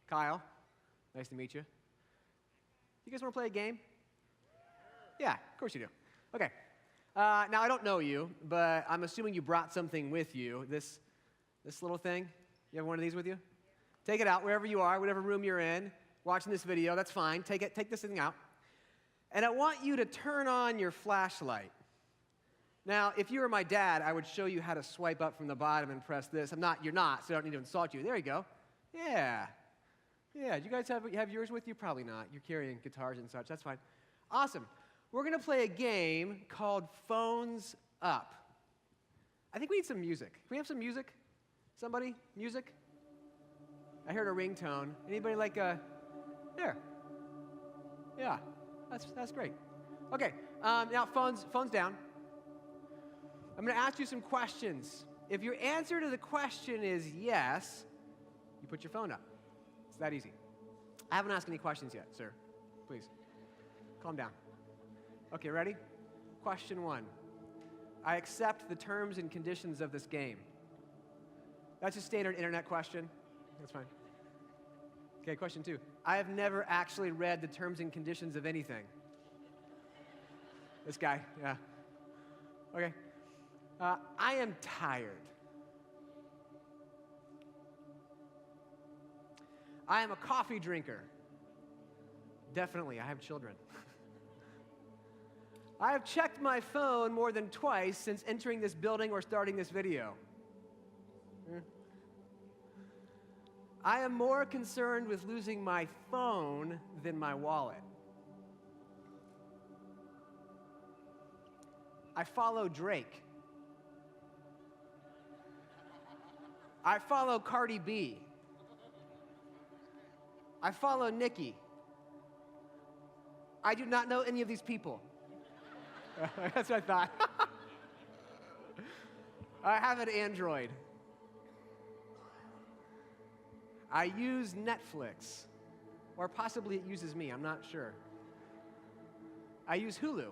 Kyle. Nice to meet you. You guys want to play a game? Yeah, of course you do. Okay. Now, I don't know you, but I'm assuming you brought something with you. This little thing. You have one of these with you? Take it out wherever you are, whatever room you're in, watching this video. That's fine. Take this thing out. And I want you to turn on your flashlight. Now, if you were my dad, I would show you how to swipe up from the bottom and press this. You're not, so I don't need to insult you. There you go. Yeah. Yeah, do you guys have yours with you? Probably not. You're carrying guitars and such. That's fine. Awesome. We're going to play a game called Phones Up. I think we need some music. Can we have some music? Somebody? Music? I heard a ringtone. Anybody like a... There. Yeah, that's great. Okay, now phones down. I'm going to ask you some questions. If your answer to the question is yes, you put your phone up. It's that easy. I haven't asked any questions yet, sir. Please, calm down. Okay, ready? Question 1. I accept the terms and conditions of this game. That's a standard internet question. That's fine. Okay, question 2. I have never actually read the terms and conditions of anything. This guy, yeah. Okay. I am tired. I am a coffee drinker. Definitely, I have children. I have checked my phone more than twice since entering this building or starting this video. I am more concerned with losing my phone than my wallet. I follow Drake. I follow Cardi B. I follow Nicki. I do not know any of these people. That's what I thought. I have an Android. I use Netflix. Or possibly it uses me, I'm not sure. I use Hulu.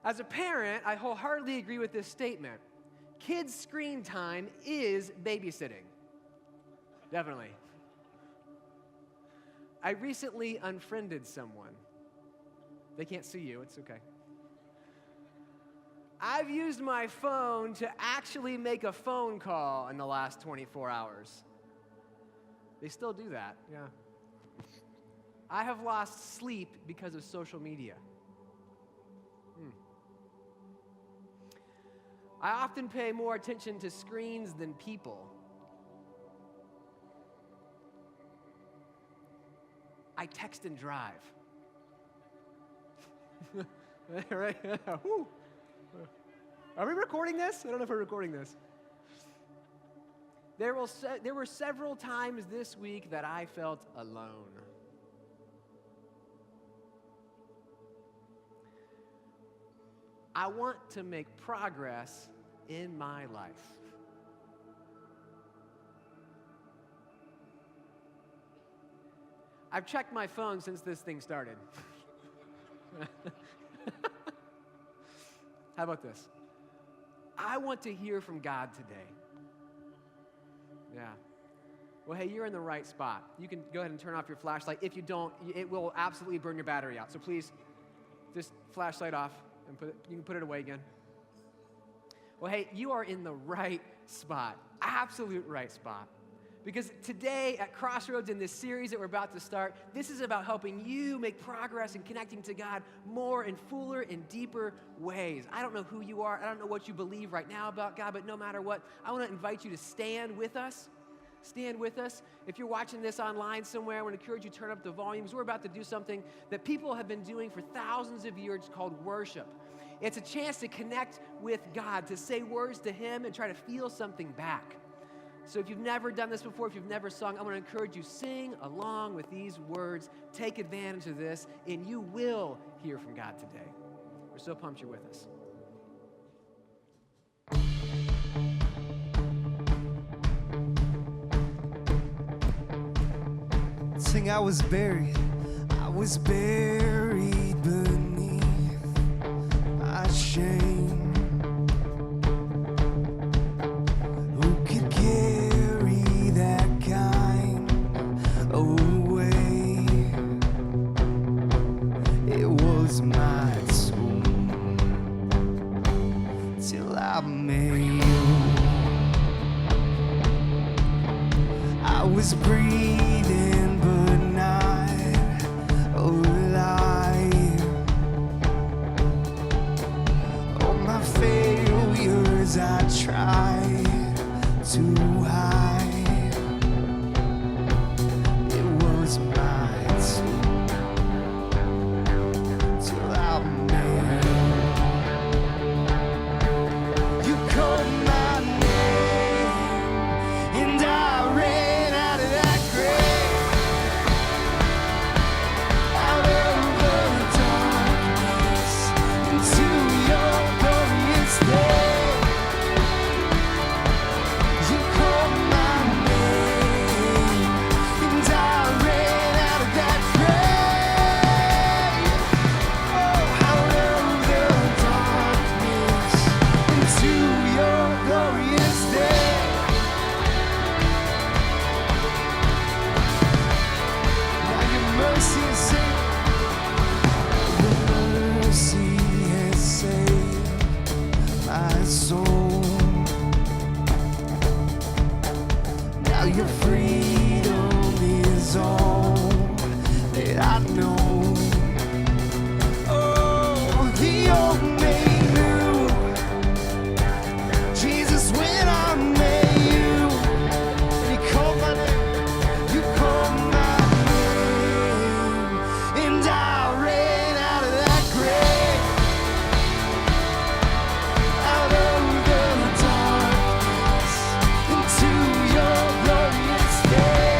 As a parent, I wholeheartedly agree with this statement. Kids' screen time is babysitting. Definitely. I recently unfriended someone. They can't see you, it's okay. I've used my phone to actually make a phone call in the last 24 hours. They still do that, yeah. I have lost sleep because of social media. I often pay more attention to screens than people. I text and drive. Right? Woo. Are we recording this? I don't know if we're recording this. There were several times this week that I felt alone. I want to make progress in my life. I've checked my phone since this thing started. How about this? I want to hear from God today. Yeah. Well, hey, you're in the right spot. You can go ahead and turn off your flashlight. If you don't, it will absolutely burn your battery out. So please, just flashlight off and you can put it away again. Well, hey, you are in the right spot. Absolute right spot. Because today at Crossroads in this series that we're about to start, this is about helping you make progress in connecting to God more and fuller and deeper ways. I don't know who you are. I don't know what you believe right now about God, but no matter what, I want to invite you to stand with us. Stand with us. If you're watching this online somewhere, I want to encourage you to turn up the volumes. We're about to do something that people have been doing for thousands of years called worship. It's a chance to connect with God, to say words to Him and try to feel something back. So if you've never done this before, if you've never sung, I want to encourage you, sing along with these words, take advantage of this, and you will hear from God today. We're so pumped you're with us. Sing, I was buried beneath my shame. Who could carry that known. Oh, the old me knew Jesus when I met you. And you called my name, you called my name, and I ran out of that grave, out of the darkness, into your glorious day.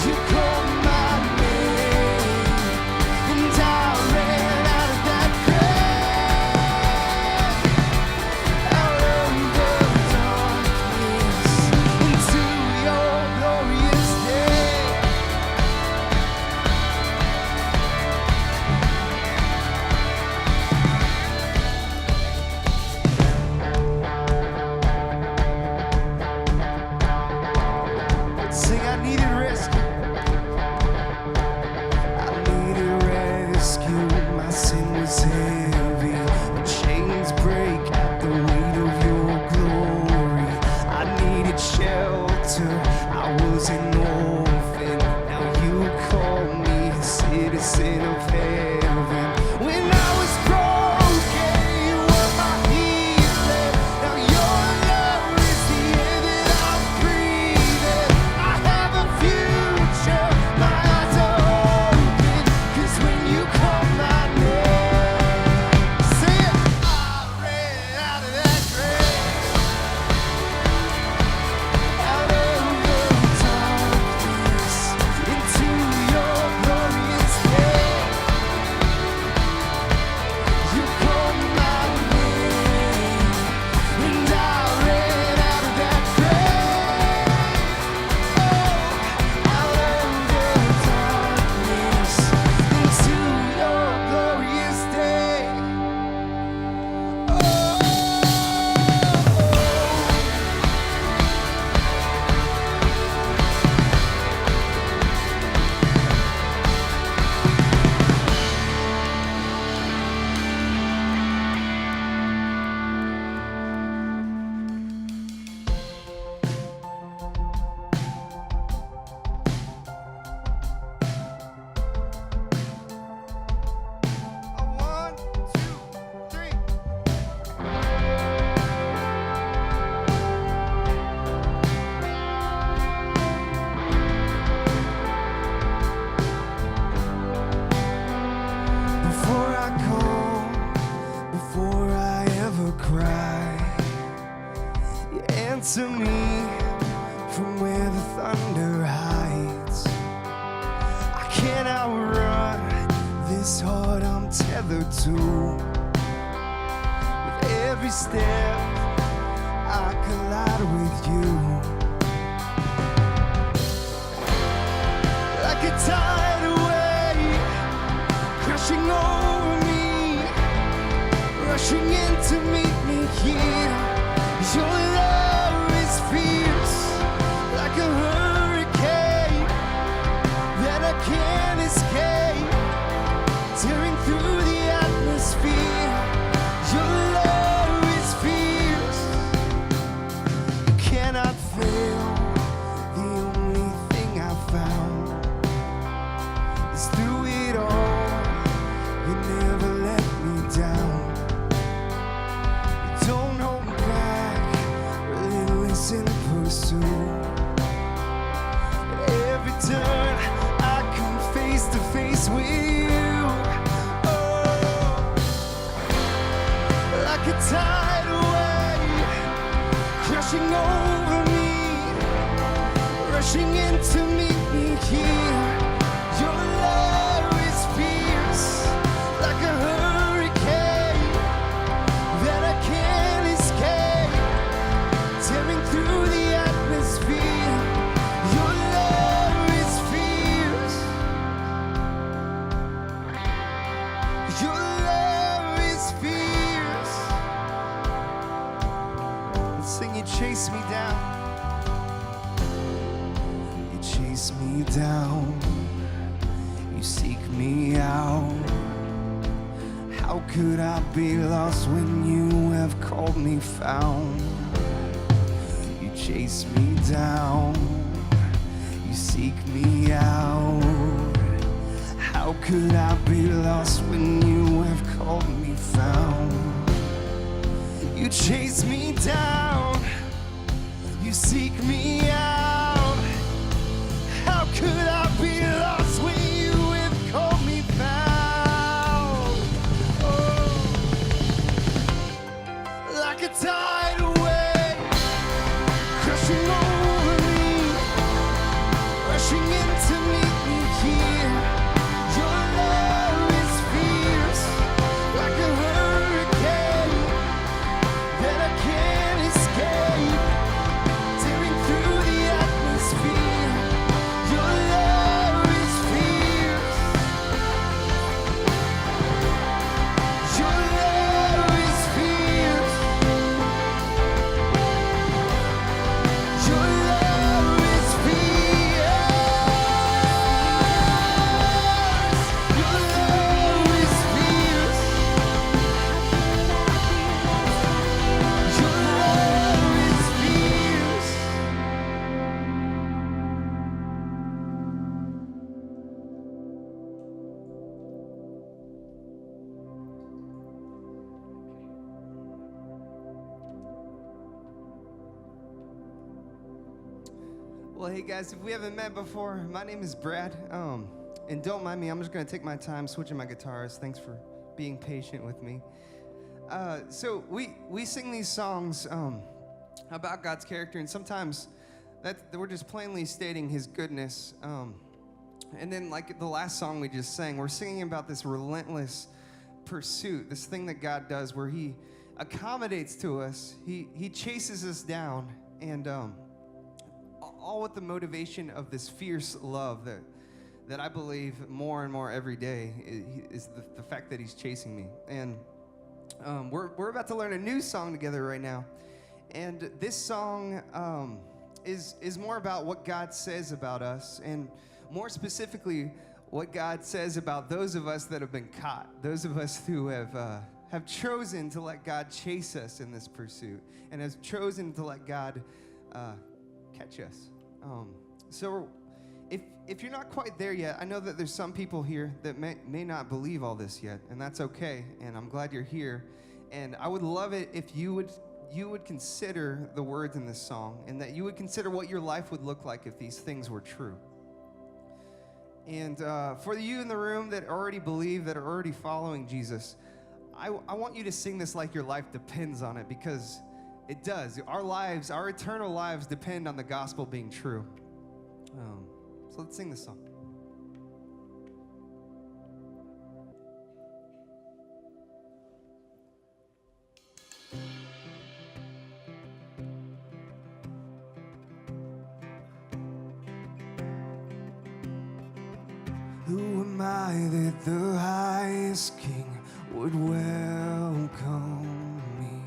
You called my name, and I ran out of that grave, out of the darkness, into your glorious day. Sing, I needed rescue. I needed rescue. My sin was heavy. My chains break at the weight of your glory. I needed shelter. I was an orphan. Now you call me a citizen of heaven. When I was broken, you were my healer. Now your love is the air that I'm breathing. I have a future. My eyes are open. 'Cause when you call my name, say it. I ran out of that grave, out of the darkness, into your glorious day. You called my name, and I ran out of that grave, out of the darkness, into your glorious day. One, two, three. Before I call, before I ever cry, you answer me from where the thunder hides. I can't outrun this heart I'm tethered to. With every step, I collide with you. Like a tidal wave, crashing over me, rushing in to meet me here. Your love is fierce, like a hurricane that I can't escape, tearing through the atmosphere. Your love is fierce, you cannot fail. The only thing I found is through it all, you never let me down. You don't hold back, relentless in pursuit. At every turn, I come face to face with you. Oh, like a tidal wave, crashing over me, rushing in to meet me here. Your love is fierce, like a hurricane that I can't escape, tearing through the atmosphere. Your love is fierce. Your love is fierce. Let's sing, you chase me down. You chase me down. You seek me out. How could I be lost when you have called me found? You chase me down. You seek me out. could I be lost when you have called me found? You chase me down, you seek me out. How could I be lost when you have called me found? Oh, like a tidal wave crashing over me, rushing in to meet me here. Your love is fierce, like a hurricane that I can't escape, tearing through the atmosphere. Your love is fierce. Your love is fierce. Your love is fierce. Your love is fierce. Your love is fierce. Well, hey guys, if we haven't met before, my name is Brad. And don't mind me, I'm just gonna take my time switching my guitars. Thanks for being patient with me. So we sing these songs about God's character, and sometimes that we're just plainly stating His goodness. And then, like the last song we just sang, we're singing about this relentless pursuit, this thing that God does, where He accommodates to us. He chases us down, and all with the motivation of this fierce love that I believe more and more every day is the fact that He's chasing me. And we're about to learn a new song together right now. And this song is more about what God says about us, and more specifically, what God says about those of us that have been caught, those of us who have chosen to let God chase us in this pursuit, and have chosen to let God catch us. So if you're not quite there yet, I know that there's some people here that may not believe all this yet, and that's okay, and I'm glad you're here. And I would love it if you would consider the words in this song, and that you would consider what your life would look like if these things were true. And for you in the room that already believe, that are already following Jesus, I want you to sing this like your life depends on it, because it does. Our lives, our eternal lives depend on the gospel being true. So let's sing this song. Who am I that the highest King would welcome me?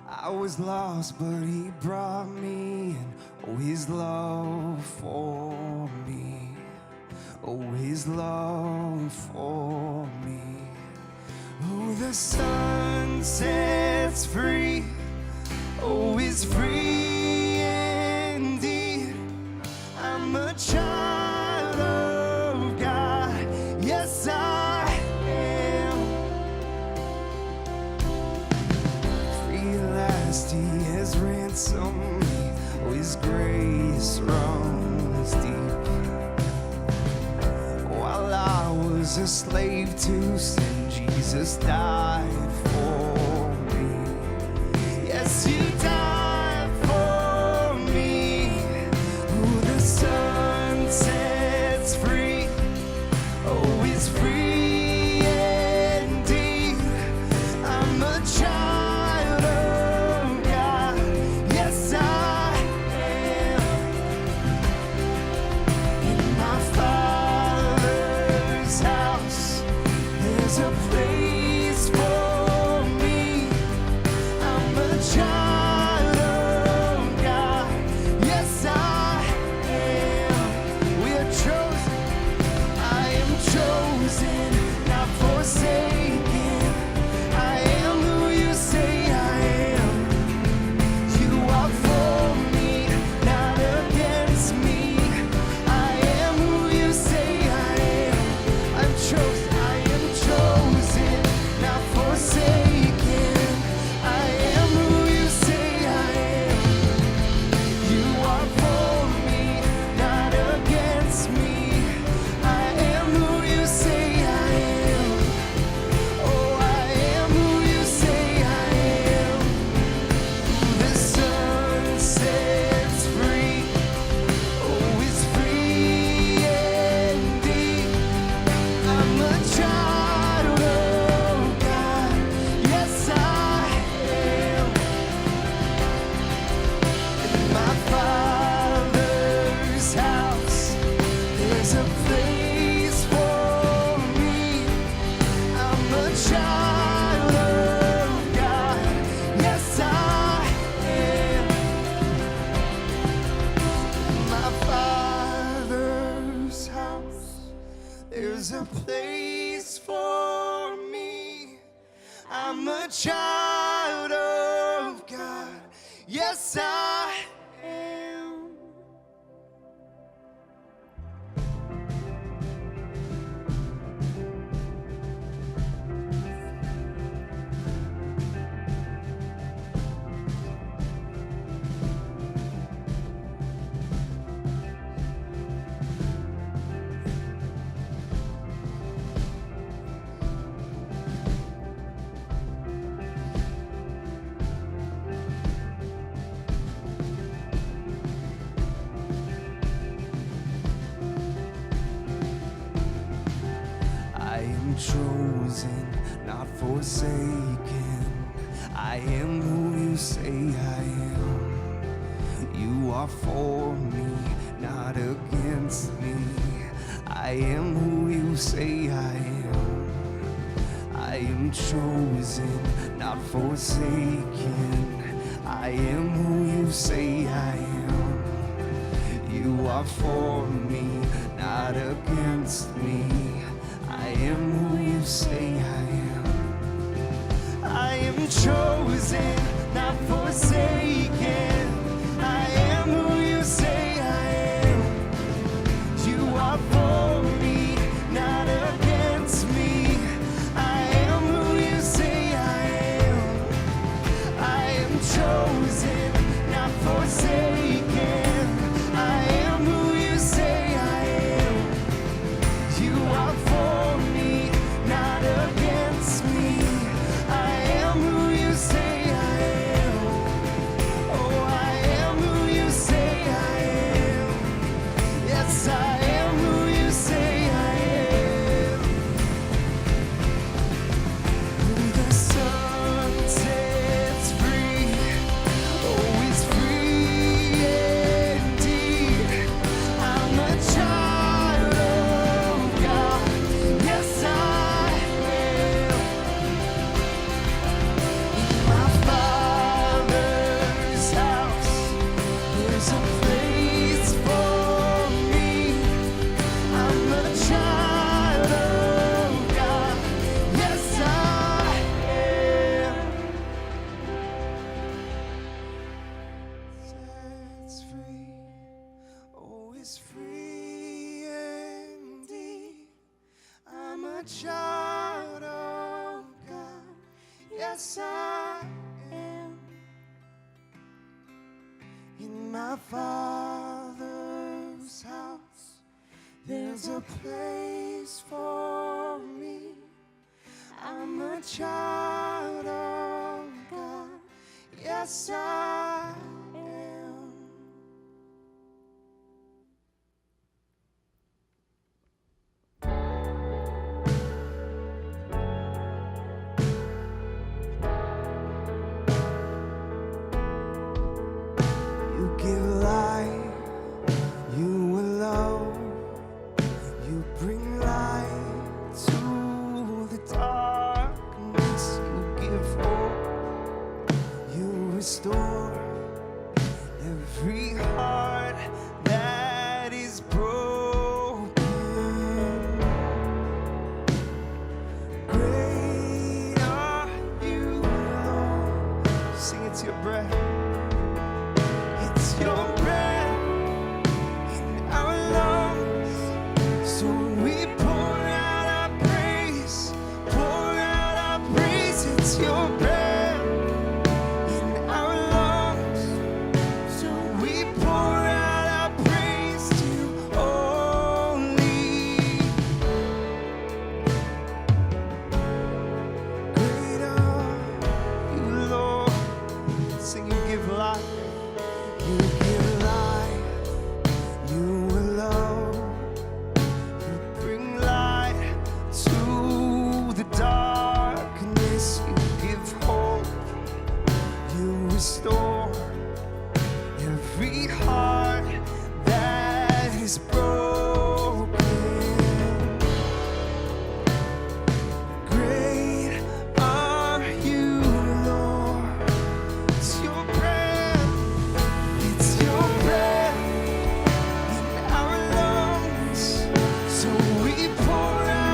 I was lost, but He brought me in. Oh, His love for me. Oh, His love for me. Oh, the sun sets free. Oh, is free indeed. I'm a child of God. Yes, I am. Free at last, He has ransomed me. Oh, His grace runs deep. While I was a slave to sin, Jesus died for me. Yes, He died for me. Who the Son sets free, oh, is free indeed. I'm a child of God. Yes, I am. In my Father's house, there's a place for me. I'm a child there's a place for me. I'm a child of God. Yes, I am. I am chosen, not forsaken. I am who you say I am. You are for me, not against me. I am who you say I am. I am chosen, not forsaken. I am who you say I am. You are for me, not against me. I am who you say I am. I am chosen, not forsaken. I am who you say I am. You are for me, not against me. I am who you say I am. I am chosen, not forsaken. I am who you say I am. You are for me, not against me. I am who you say I am. Oh, I am who you say I am. Yes, I am who you say I am. Who the sun sets free, oh, is free indeed. I'm a child of God. Yes, I am. In my Father's house, there's a place for me. I'm a child of God. Yes, I am. Sets free, oh, is free indeed. I'm a child of God. Yes, I am. In my Father's house, there's a place for me. I'm a child of God. Yes, I am. You give light, you alone. You bring light to the darkness. You give hope, you restore every heart that is broken. Great are you, Lord. Sing it to your breath. It's your breath in our lungs. So we pour out our praise, pour out our praise. It's your breath in our lungs. So we pour out our praise to you only. Great are you, Lord. Sing, you give life. You give life, you alone. You bring light to the darkness. You give hope, you restore every heart that is broken. Great are you, Lord. It's your breath. It's your breath in our lungs. So we pour out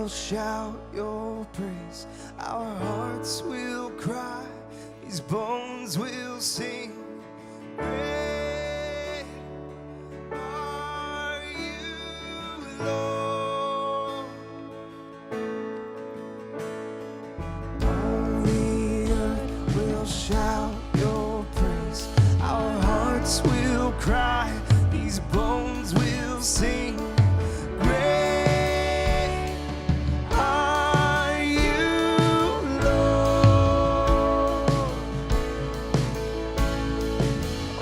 will shout your praise. Our hearts will cry. These bones will sing. Great are you, Lord. All the earth will shout your praise. Our hearts will cry. These bones will sing. Great are you, Lord.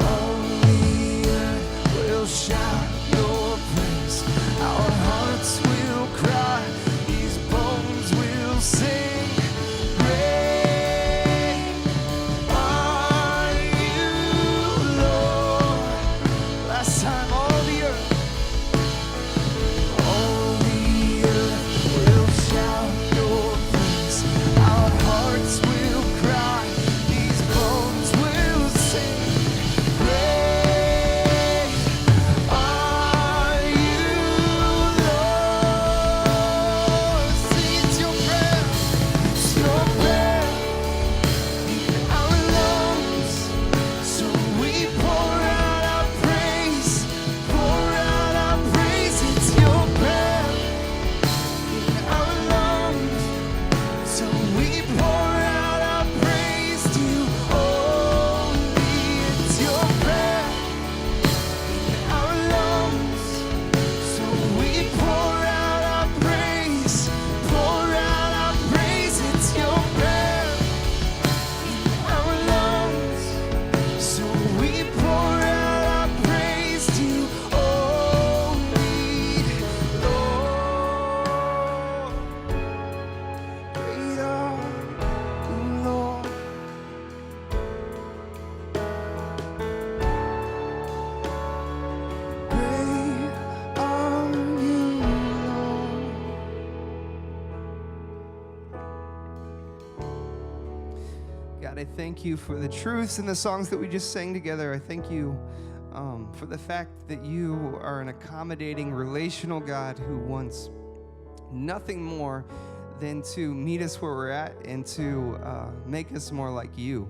All the earth will shout your praise. Our hearts will cry. These bones will sing. Great are you, Lord. Last time, all the earth. All the earth will shout your praise. Our hearts will cry. These bones will sing. Great are you, Lord. Sing, it's your breath. It's your breath in our lungs. So we pour out our praise. Pour out our praise. It's your breath in our lungs. So we pour out our praise to you only. It's your breath in our lungs. So we pour out our praise. Pour out our praise. It's your breath in our lungs. So we pour out our praise to you only, Lord. Great are you, Lord. Great are you, Lord. God, I thank you for the truths and the songs that we just sang together. I thank you for the fact that you are an accommodating, relational God who wants nothing more than to meet us where we're at and to make us more like you,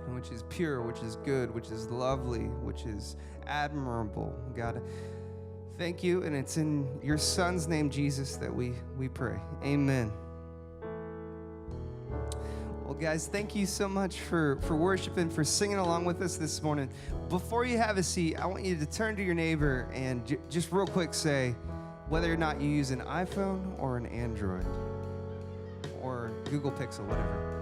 which is pure, which is good, which is lovely, which is admirable. God, thank you, and it's in your Son's name, Jesus, that we pray. Amen. Well, guys, thank you so much for worshiping, for singing along with us this morning. Before you have a seat, I want you to turn to your neighbor and just real quick say whether or not you use an iPhone or an Android or Google Pixel, whatever.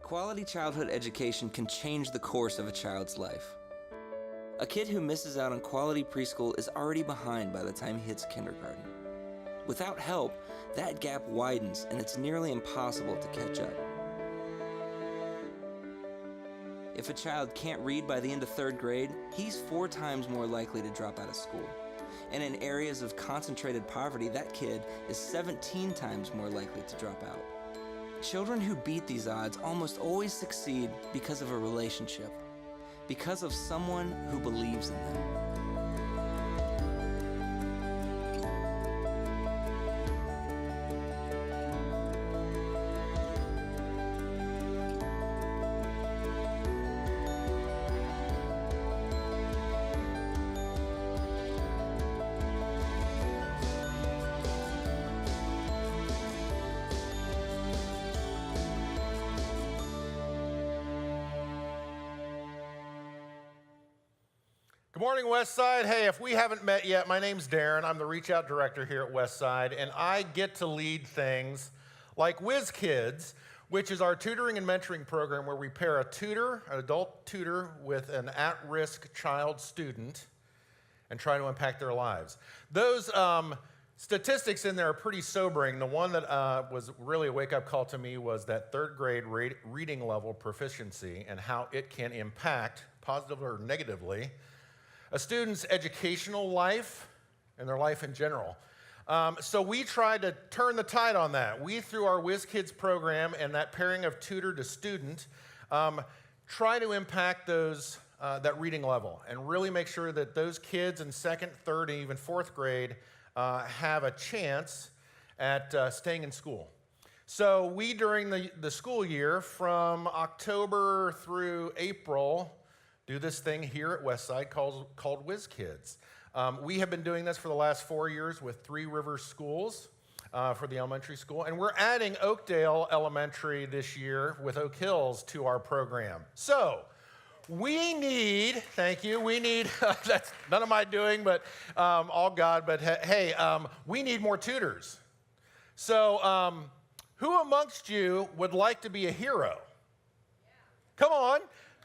Quality childhood education can change the course of a child's life. A kid who misses out on quality preschool is already behind by the time he hits kindergarten. Without help, that gap widens and it's nearly impossible to catch up. If a child can't read by the end of 3rd grade, he's 4 times more likely to drop out of school. And in areas of concentrated poverty, that kid is 17 times more likely to drop out. Children who beat these odds almost always succeed because of a relationship, because of someone who believes in them. Good morning, Westside. Hey, if we haven't met yet, my name's Darren. I'm the Reach Out Director here at Westside, and I get to lead things like Whiz Kids, which is our tutoring and mentoring program where we pair a tutor, an adult tutor, with an at-risk child student and try to impact their lives. Those statistics in there are pretty sobering. The one that was really a wake-up call to me was that third grade reading level proficiency and how it can impact, positively or negatively, a student's educational life and their life in general. So we tried to turn the tide on that. We, through our Whiz Kids program and that pairing of tutor to student, try to impact those that reading level and really make sure that those kids in second, third, and even fourth grade have a chance at staying in school. So we, during the school year, from October through April, do this thing here at Westside called Whiz Kids. We have been doing this for the last 4 years with Three Rivers Schools for the elementary school, and we're adding Oakdale Elementary this year with Oak Hills to our program. So we need, thank you, we need, that's none of my doing, but all God, but hey, we need more tutors. So who amongst you would like to be a hero? Come on.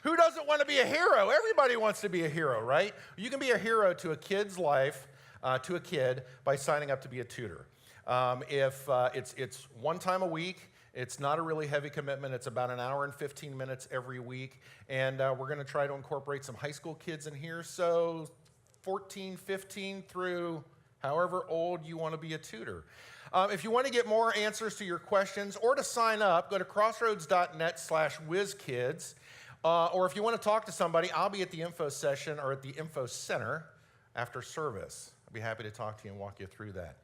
Who doesn't want to be a hero? Everybody wants to be a hero, right? You can be a hero to a kid's life, to a kid, by signing up to be a tutor. If it's one time a week, it's not a really heavy commitment. It's about an hour and 15 minutes every week. And we're going to try to incorporate some high school kids in here. So 14, 15 through however old you want to be a tutor. If you want to get more answers to your questions or to sign up, go to crossroads.net/whizkids. Or if you want to talk to somebody, I'll be at the info session or at the info center after service. I'll be happy to talk to you and walk you through that.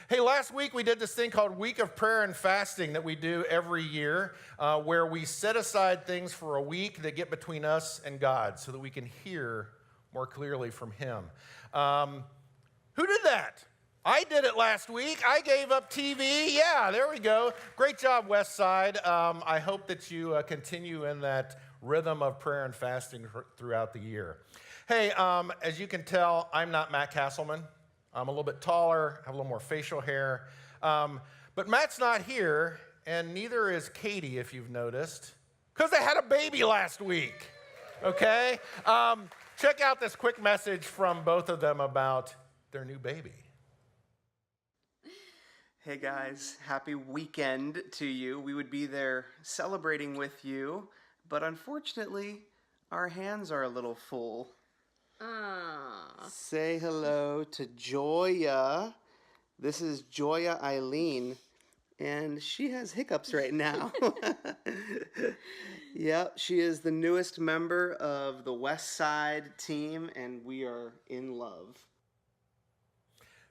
Hey, last week we did this thing called Week of Prayer and Fasting that we do every year, where we set aside things for a week that get between us and God so that we can hear more clearly from Him. Who did that? I did it last week. I gave up TV. Yeah, there we go. Great job, Westside. I hope that you continue in that rhythm of prayer and fasting throughout the year. Hey, as you can tell, I'm not Matt Castleman. I'm a little bit taller, have a little more facial hair. But Matt's not here, and neither is Katie, if you've noticed, because they had a baby last week, okay? Check out this quick message from both of them about their new baby. Hey guys, happy weekend to you. We would be there celebrating with you, but unfortunately, our hands are a little full. Say hello to Joya. This is Joya Eileen, and she has hiccups right now. Yep, she is the newest member of the West Side team, and we are in love.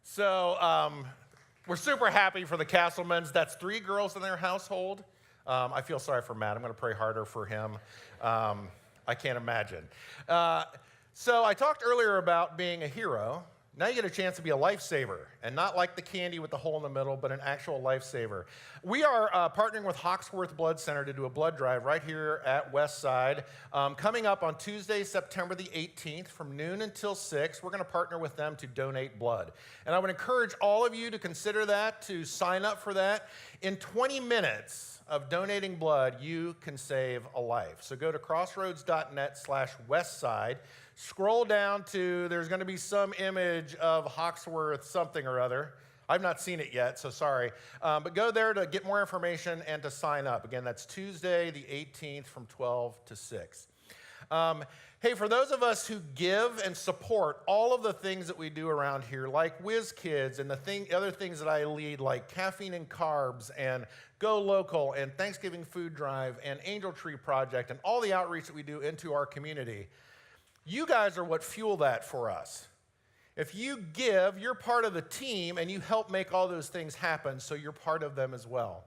So, we're super happy for the Castlemans. That's 3 girls in their household. I feel sorry for Matt. I'm going to pray harder for him. I can't imagine. So I talked earlier about being a hero. Now you get a chance to be a lifesaver, and not like the candy with the hole in the middle, but an actual lifesaver. We are partnering with Hawksworth Blood Center to do a blood drive right here at Westside. Coming up on Tuesday, September the 18th, from noon until 6, we're going to partner with them to donate blood. And I would encourage all of you to consider that, to sign up for that. In 20 minutes of donating blood, you can save a life. So go to crossroads.net/Westside. Scroll down to, there's going to be some image of Hawksworth something or other. I've not seen it yet, so sorry. But go there to get more information and to sign up. Again, that's Tuesday the 18th from 12 to 6. Hey, for those of us who give and support all of the things that we do around here, like Whiz Kids and the other things that I lead, like Caffeine and Carbs and Go Local and Thanksgiving Food Drive and Angel Tree Project and all the outreach that we do into our community, you guys are what fuel that for us. If you give, you're part of the team and you help make all those things happen, so you're part of them as well.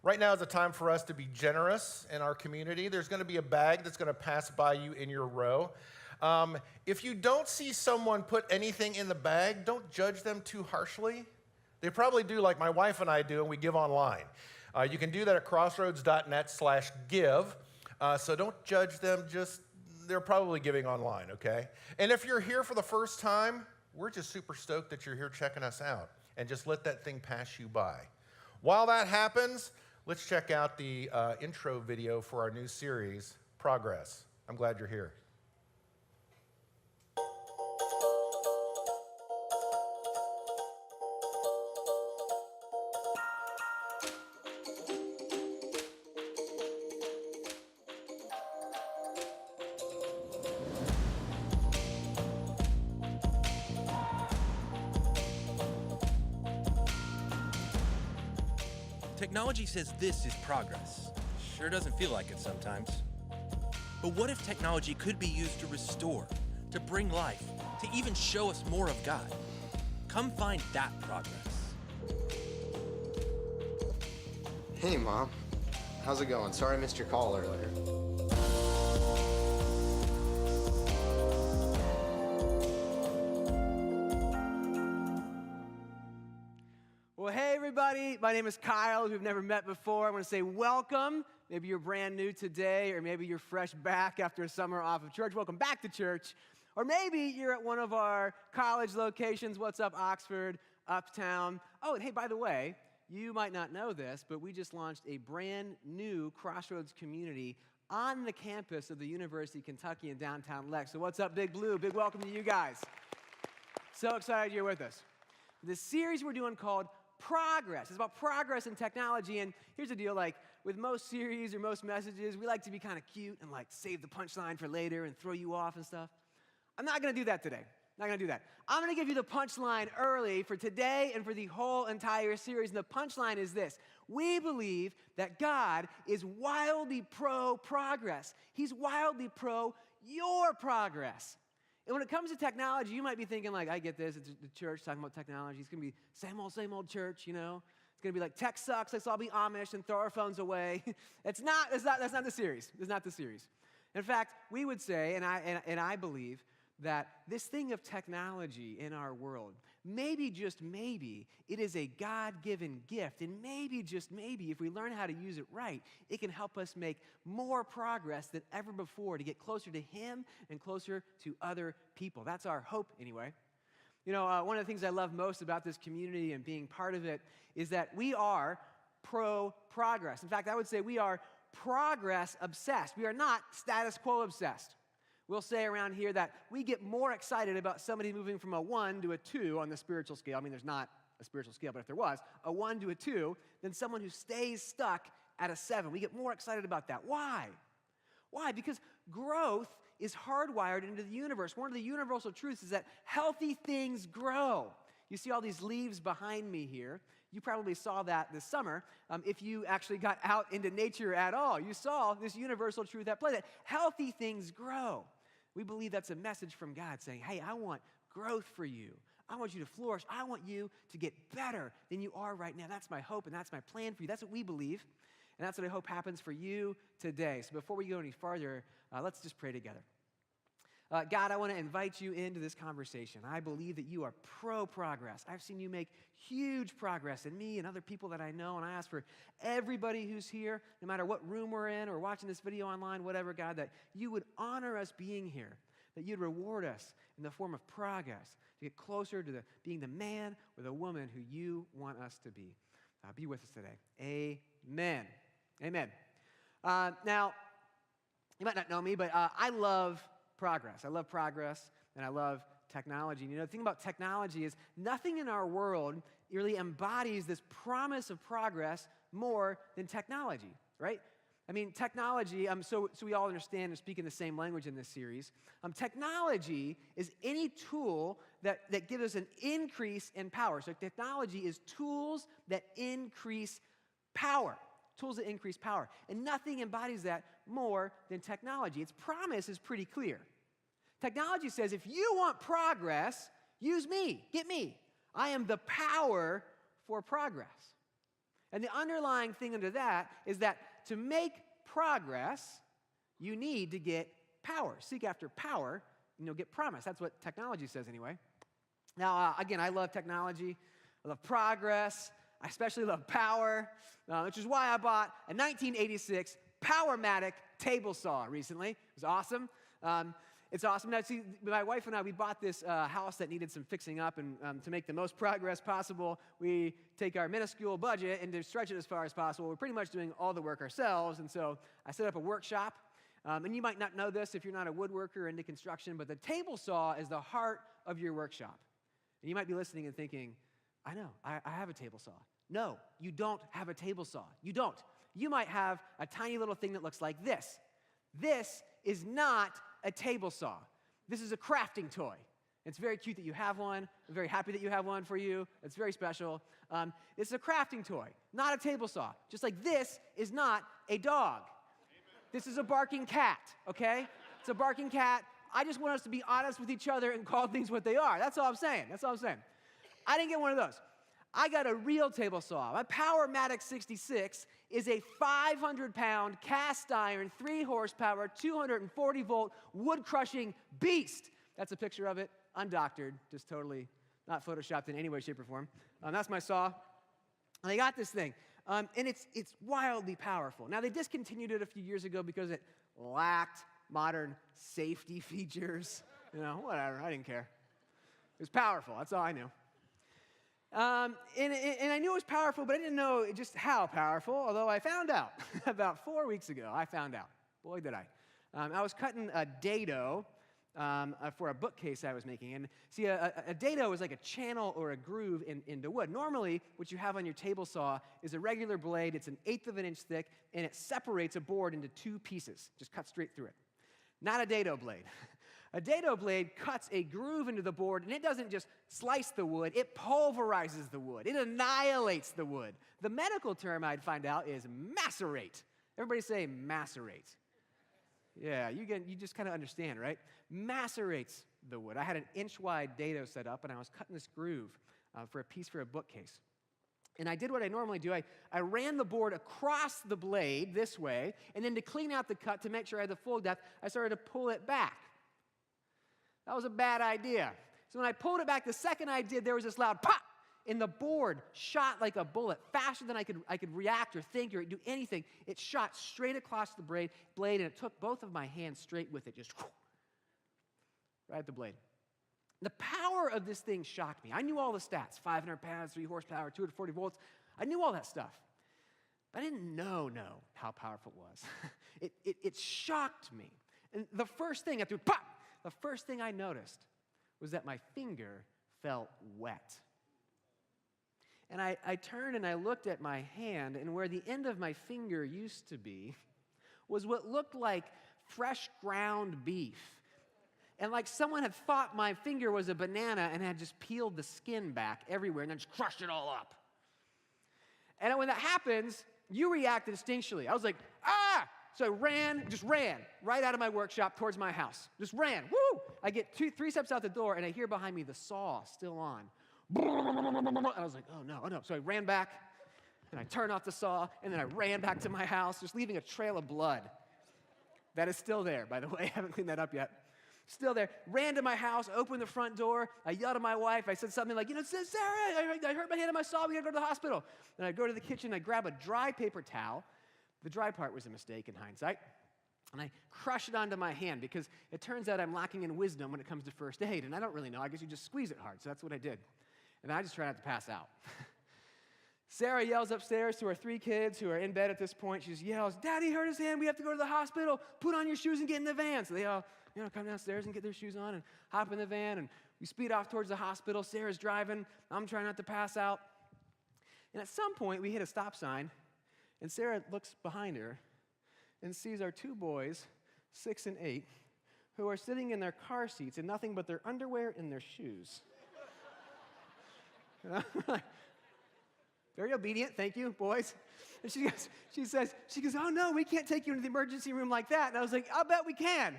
Right now is a time for us to be generous in our community. There's going to be a bag that's going to pass by you in your row. If you don't see someone put anything in the bag, don't judge them too harshly. They probably do like my wife and I do, and we give online. You can do that at crossroads.net/give. So don't judge them, they're probably giving online, okay? And if you're here for the first time, we're just super stoked that you're here checking us out, and just let that thing pass you by. While that happens, let's check out the intro video for our new series, Progress. I'm glad you're here. Technology says this is progress. Sure doesn't feel like it sometimes. But what if technology could be used to restore, to bring life, to even show us more of God? Come find that progress. Hey, Mom. How's it going? Sorry I missed your call earlier. Well, hey, everybody. My name is Kyle. If we've never met before, I want to say welcome. Maybe you're brand new today, or maybe you're fresh back after a summer off of church. Welcome back to church. Or maybe you're at one of our college locations. What's up, Oxford, Uptown? Oh, and hey, by the way, you might not know this, but we just launched a brand new Crossroads community on the campus of the University of Kentucky in downtown Lex. So what's up, Big Blue? Big welcome to you guys. So excited you're with us. This series we're doing called Progress. It's about progress in technology, and here's the deal, like with most series or most messages, we like to be kind of cute and like save the punchline for later and throw you off and stuff. I'm not going to do that today. Not going to do that. I'm going to give you the punchline early for today and for the whole entire series, and the punchline is this. We believe that God is wildly pro-progress. He's wildly pro your progress. And when it comes to technology, you might be thinking like, I get this, it's the church talking about technology. It's going to be same old church, you know. It's going to be like, tech sucks, let's all be Amish and throw our phones away. That's not the series. It's not the series. In fact, we would say, and I believe, that this thing of technology in our world, maybe just maybe, it is a God-given gift. And maybe just maybe, if we learn how to use it right, it can help us make more progress than ever before to get closer to Him and closer to other people. That's our hope anyway. You know, one of the things I love most about this community and being part of it is that we are pro-progress. In fact, I would say we are progress obsessed. We are not status quo obsessed. We'll say around here that we get more excited about somebody moving from a 1 to a 2 on the spiritual scale. I mean, there's not a spiritual scale, but if there was, a 1 to a 2, than someone who stays stuck at a 7. We get more excited about that. Why? Why? Because growth is hardwired into the universe. One of the universal truths is that healthy things grow. You see all these leaves behind me here. You probably saw that this summer. If you actually got out into nature at all, you saw this universal truth at play, that healthy things grow. We believe that's a message from God saying, hey, I want growth for you. I want you to flourish. I want you to get better than you are right now. That's my hope, and that's my plan for you. That's what we believe, and that's what I hope happens for you today. So before we go any farther, let's just pray together. God, I want to invite you into this conversation. I believe that you are pro-progress. I've seen you make huge progress in me and other people that I know, and I ask for everybody who's here, no matter what room we're in or watching this video online, whatever, God, that you would honor us being here, that you'd reward us in the form of progress to get closer to being the man or the woman who you want us to be. Be with us today. Amen. Amen. Now, you might not know me, but I love progress. I love progress, and I love technology. And you know, the thing about technology is nothing in our world really embodies this promise of progress more than technology, right? I mean, technology, so we all understand and speak in the same language in this series. Technology is any tool that gives us an increase in power. So technology is tools that increase power. Tools that increase power. And nothing embodies that more than technology. Its promise is pretty clear. Technology says, if you want progress, use me, get me. I am the power for progress. And the underlying thing under that is that to make progress, you need to get power. Seek after power, and you'll get promise. That's what technology says anyway. Now, again, I love technology. I love progress. I especially love power, which is why I bought a 1986 Powermatic table saw recently. It was awesome. It's awesome. Now, see, my wife and I, we bought this house that needed some fixing up, and to make the most progress possible, we take our minuscule budget and to stretch it as far as possible. We're pretty much doing all the work ourselves, and so I set up a workshop. And you might not know this if you're not a woodworker or into construction, but the table saw is the heart of your workshop. And you might be listening and thinking, I know, I have a table saw. No, you don't have a table saw. You don't. You might have a tiny little thing that looks like this. This is not a table saw. This is a crafting toy. It's very cute that you have one. I'm very happy that you have one for you. It's very special. It's a crafting toy, not a table saw. Just like this is not a dog. This is a barking cat, okay? It's a barking cat. I just want us to be honest with each other and call things what they are. That's all I'm saying. That's all I'm saying. I didn't get one of those. I got a real table saw. My Powermatic 66 is a 500-pound cast iron, 3 horsepower, 240-volt wood-crushing beast. That's a picture of it, undoctored, just totally not photoshopped in any way, shape, or form. That's my saw. And I got this thing, and it's wildly powerful. Now, they discontinued it a few years ago because it lacked modern safety features. You know, whatever, I didn't care. It was powerful, that's all I knew. And I knew it was powerful, but I didn't know just how powerful, although I found out about 4 weeks ago. I found out. Boy, did I. I was cutting a dado for a bookcase I was making. And see, a dado is like a channel or a groove into wood. Normally, what you have on your table saw is a regular blade. It's 1/8 of an inch thick, and it separates a board into 2 pieces. Just cut straight through it. Not a dado blade. A dado blade cuts a groove into the board, and it doesn't just slice the wood, it pulverizes the wood. It annihilates the wood. The medical term I'd find out is macerate. Everybody say macerate. Yeah, you just kind of understand, right? Macerates the wood. I had an inch-wide dado set up, and I was cutting this groove for a piece for a bookcase. And I did what I normally do. I ran the board across the blade this way, and then to clean out the cut, to make sure I had the full depth, I started to pull it back. That was a bad idea. So when I pulled it back, the second I did, there was this loud pop, and the board shot like a bullet, faster than I could react or think or do anything. It shot straight across the blade, and it took both of my hands straight with it, just right at the blade. The power of this thing shocked me. I knew all the stats, 500 pounds, 3 horsepower, 240 volts. I knew all that stuff. But I didn't know how powerful it was. It shocked me. And the first thing after pop, the first thing I noticed was that my finger felt wet. And I turned and I looked at my hand, and where the end of my finger used to be was what looked like fresh ground beef. And like someone had thought my finger was a banana and had just peeled the skin back everywhere and then just crushed it all up. And when that happens, you react instinctually. I was like, ah! So I just ran right out of my workshop towards my house. Just ran, woo! I get 3 steps out the door, and I hear behind me the saw still on. I was like, oh no. So I ran back, and I turned off the saw, and then I ran back to my house, just leaving a trail of blood. That is still there, by the way. I haven't cleaned that up yet. Still there. Ran to my house, opened the front door. I yelled at my wife. I said something like, Sarah, I hurt my hand on my saw. We got to go to the hospital. Then I go to the kitchen. I grab a dry paper towel. The dry part was a mistake in hindsight. And I crush it onto my hand because it turns out I'm lacking in wisdom when it comes to first aid. And I don't really know. I guess you just squeeze it hard. So that's what I did. And I just try not to pass out. Sarah yells upstairs to her 3 kids who are in bed at this point. She just yells, Daddy hurt his hand. We have to go to the hospital. Put on your shoes and get in the van. So they all come downstairs and get their shoes on and hop in the van. And we speed off towards the hospital. Sarah's driving. I'm trying not to pass out. And at some point, we hit a stop sign. And Sarah looks behind her and sees our 2 boys, 6 and 8, who are sitting in their car seats in nothing but their underwear and their shoes. And I'm like, very obedient, thank you, boys. And she goes, oh no, we can't take you into the emergency room like that. And I was like, I'll bet we can.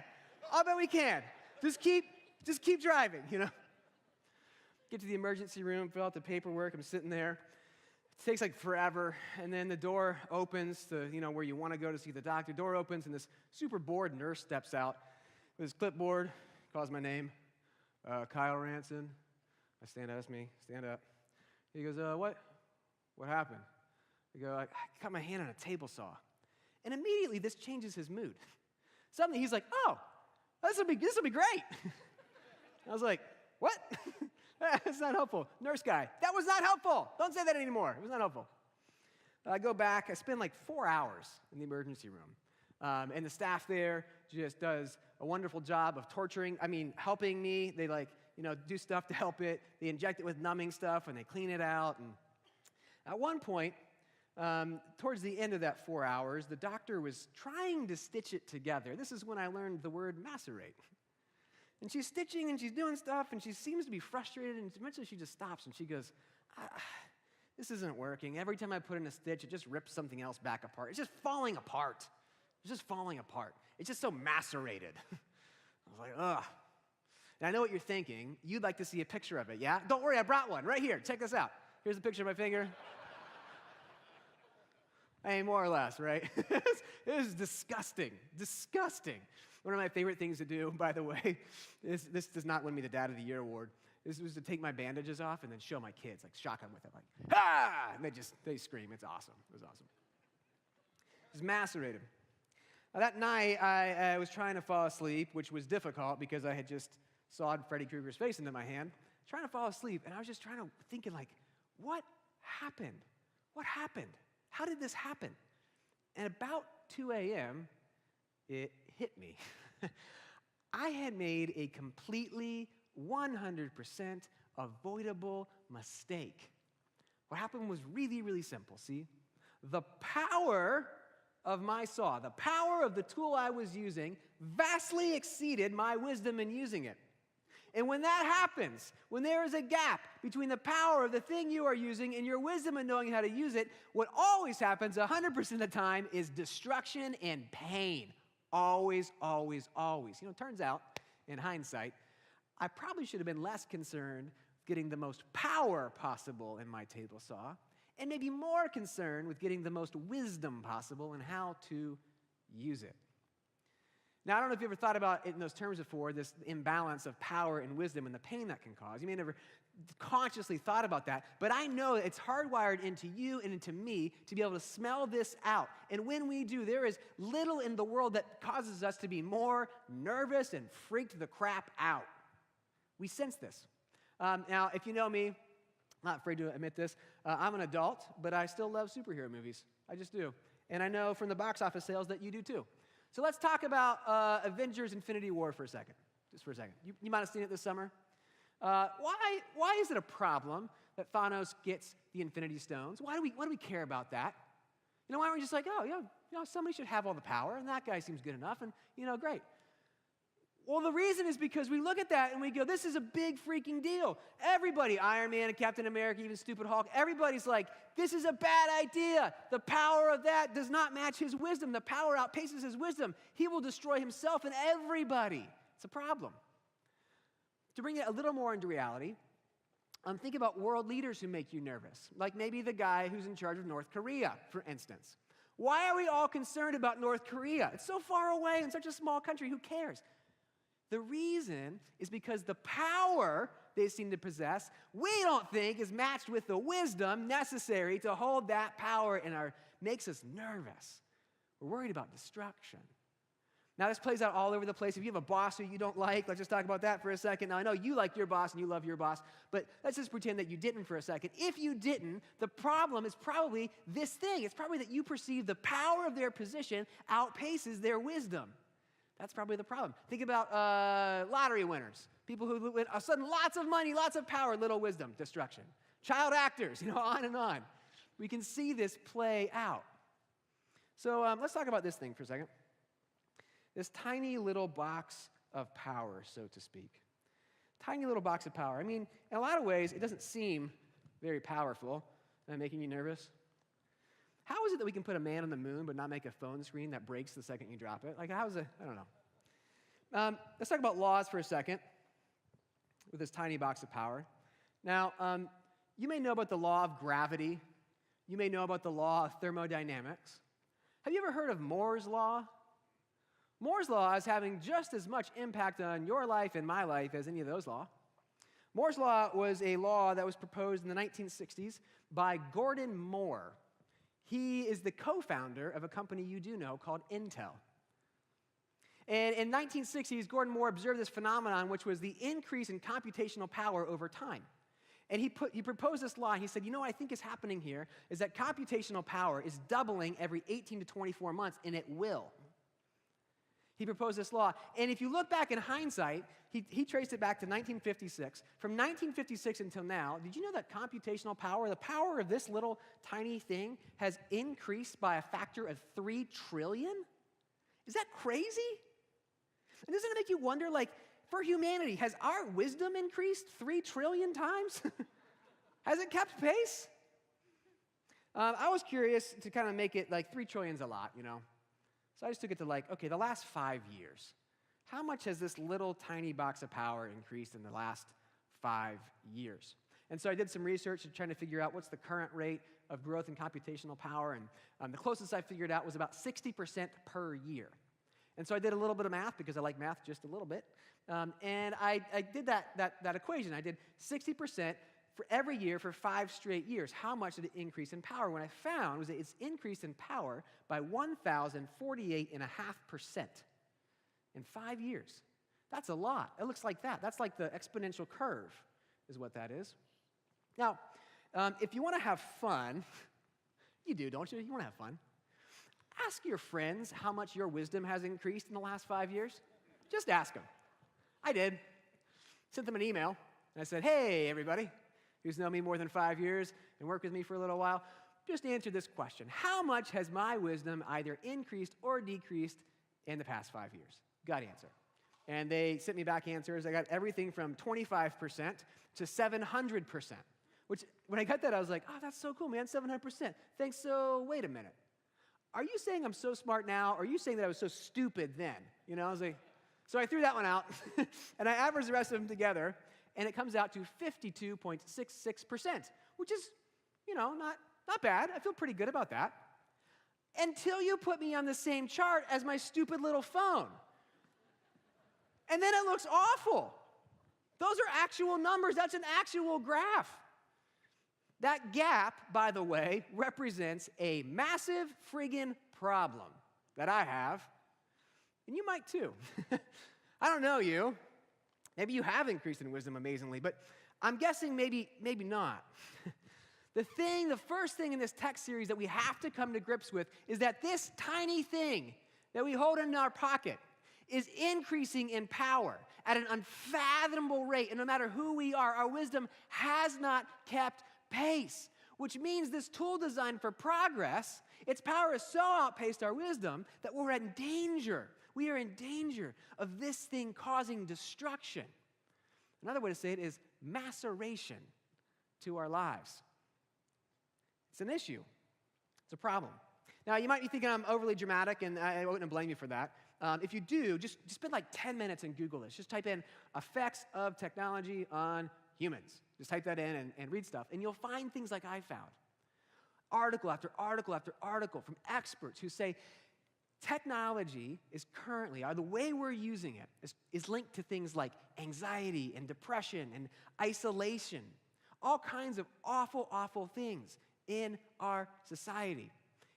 Just keep driving, Get to the emergency room, fill out the paperwork. I'm sitting there. It takes like forever, and then the door opens to, where you want to go to see the doctor. Door opens, and this super bored nurse steps out with his clipboard, calls my name, Kyle Ranson. I stand up, that's me, stand up. He goes, what happened? I go, I cut my hand on a table saw. And immediately this changes his mood. Suddenly he's like, oh, this will be great. I was like, what? That's not helpful. Nurse guy, that was not helpful. Don't say that anymore. It was not helpful. I go back. I spend like 4 hours in the emergency room. And the staff there just does a wonderful job of helping me. They do stuff to help it. They inject it with numbing stuff, and they clean it out. And at one point, towards the end of that 4 hours, the doctor was trying to stitch it together. This is when I learned the word macerate. And she's stitching and she's doing stuff and she seems to be frustrated, and eventually she just stops and she goes, this isn't working. Every time I put in a stitch, it just rips something else back apart. It's just falling apart. It's just falling apart. It's just so macerated. I was like, ugh. And I know what you're thinking. You'd like to see a picture of it, yeah? Don't worry, I brought one right here. Check this out. Here's a picture of my finger. I mean, more or less, right? It was disgusting, disgusting. One of my favorite things to do, by the way, this does not win me the Dad of the Year award. This was to take my bandages off and then show my kids, like shock them with it, like, ah! And they scream. It's awesome. It was awesome. It was macerated. Now, that night, I was trying to fall asleep, which was difficult because I had just sawed Freddy Krueger's face into my hand, trying to fall asleep, and I was just thinking, like, what happened? What happened? How did this happen? And about 2 a.m., it hit me. I had made a completely 100% avoidable mistake. What happened was really, really simple, see? The power of my saw, the power of the tool I was using, vastly exceeded my wisdom in using it. And when that happens, when there is a gap between the power of the thing you are using and your wisdom in knowing how to use it, what always happens 100% of the time is destruction and pain. Always, always, always. You know, it turns out, in hindsight, I probably should have been less concerned with getting the most power possible in my table saw, and maybe more concerned with getting the most wisdom possible in how to use it. Now, I don't know if you ever thought about it in those terms before, this imbalance of power and wisdom and the pain that can cause. You may never consciously thought about that, but I know it's hardwired into you and into me to be able to smell this out. And when we do, there is little in the world that causes us to be more nervous and freaked the crap out. We sense this. Now, if you know me, I'm not afraid to admit this, I'm an adult, but I still love superhero movies. I just do. And I know from the box office sales that you do too. So let's talk about Avengers Infinity War for a second, just for a second. You might have seen it this summer. Why is it a problem that Thanos gets the Infinity Stones? Why do we care about that? You know, why aren't we just like, oh, somebody should have all the power, and that guy seems good enough, and, great. Well, the reason is because we look at that and we go, this is a big freaking deal. Everybody, Iron Man and Captain America, even stupid Hulk, everybody's like, this is a bad idea. The power of that does not match his wisdom. The power outpaces his wisdom. He will destroy himself and everybody. It's a problem. To bring it a little more into reality, think about world leaders who make you nervous, like maybe the guy who's in charge of North Korea, for instance. Why are we all concerned about North Korea? It's so far away in such a small country. Who cares? The reason is because the power they seem to possess, we don't think is matched with the wisdom necessary to hold that power and makes us nervous. We're worried about destruction. Now, this plays out all over the place. If you have a boss who you don't like, let's just talk about that for a second. Now, I know you like your boss and you love your boss, but let's just pretend that you didn't for a second. If you didn't, the problem is probably this thing. It's probably that you perceive the power of their position outpaces their wisdom. That's probably the problem. Think about lottery winners. People who win all of a sudden lots of money, lots of power, little wisdom, destruction. Child actors, on and on. We can see this play out. So let's talk about this thing for a second. This tiny little box of power, so to speak. Tiny little box of power. I mean, in a lot of ways, it doesn't seem very powerful. Am I making you nervous? How is it that we can put a man on the moon but not make a phone screen that breaks the second you drop it? Like, how is it? I don't know. Let's talk about laws for a second with this tiny box of power. Now, you may know about the law of gravity. You may know about the law of thermodynamics. Have you ever heard of Moore's Law? Moore's Law is having just as much impact on your life and my life as any of those laws. Moore's Law was a law that was proposed in the 1960s by Gordon Moore. He is the co-founder of a company you do know called Intel. And in the 1960s, Gordon Moore observed this phenomenon, which was the increase in computational power over time. And he proposed this law. He said, what I think is happening here is that computational power is doubling every 18 to 24 months, and it will. He proposed this law. And if you look back in hindsight, he traced it back to 1956. From 1956 until now, did you know that computational power, the power of this little tiny thing, has increased by a factor of 3 trillion? Is that crazy? And doesn't it make you wonder, for humanity, has our wisdom increased 3 trillion times? Has it kept pace? I was curious to kind of make it like 3 trillion's a lot, you know? So I just took it to like, okay, the last 5 years. How much has this little tiny box of power increased in the last 5 years? And so I did some research trying to figure out what's the current rate of growth in computational power, and the closest I figured out was about 60% per year. And so I did a little bit of math because I like math just a little bit, and I did that equation. I did 60% for every year for 5 straight years. How much did it increase in power? What I found was that it's increased in power by 1,048.5% in 5 years. That's a lot. It looks like that. That's like the exponential curve is what that is. Now, if you want to have fun, you do, don't you? You want to have fun. Ask your friends how much your wisdom has increased in the last 5 years. Just ask them. I did. Sent them an email, and I said, hey, everybody who's known me more than 5 years and worked with me for a little while, just answer this question. How much has my wisdom either increased or decreased in the past 5 years? Got to answer. And they sent me back answers. I got everything from 25% to 700%, which when I got that, I was like, oh, that's so cool, man, 700%. Thanks, so wait a minute. Are you saying I'm so smart now, or are you saying that I was so stupid then? You know, I was like, so I threw that one out, and I averaged the rest of them together, and it comes out to 52.66%, which is, you know, not bad. I feel pretty good about that. Until you put me on the same chart as my stupid little phone. And then it looks awful. Those are actual numbers. That's an actual graph. That gap, by the way, represents a massive friggin' problem that I have, and you might too. I don't know you. Maybe you have increased in wisdom amazingly, but I'm guessing maybe not. The first thing in this text series that we have to come to grips with is that this tiny thing that we hold in our pocket is increasing in power at an unfathomable rate, and no matter who we are, our wisdom has not kept pace, which means this tool designed for progress, its power has so outpaced our wisdom that we're in danger. We are in danger of this thing causing destruction. Another way to say it is maceration to our lives. It's an issue. It's a problem. Now, you might be thinking I'm overly dramatic, and I wouldn't blame you for that. If you do, just spend like 10 minutes and Google this. Just type in effects of technology on humans. Just type that in and read stuff, and you'll find things like I found. Article after article after article from experts who say technology is currently, or the way we're using it, is linked to things like anxiety and depression and isolation, all kinds of awful, awful things in our society.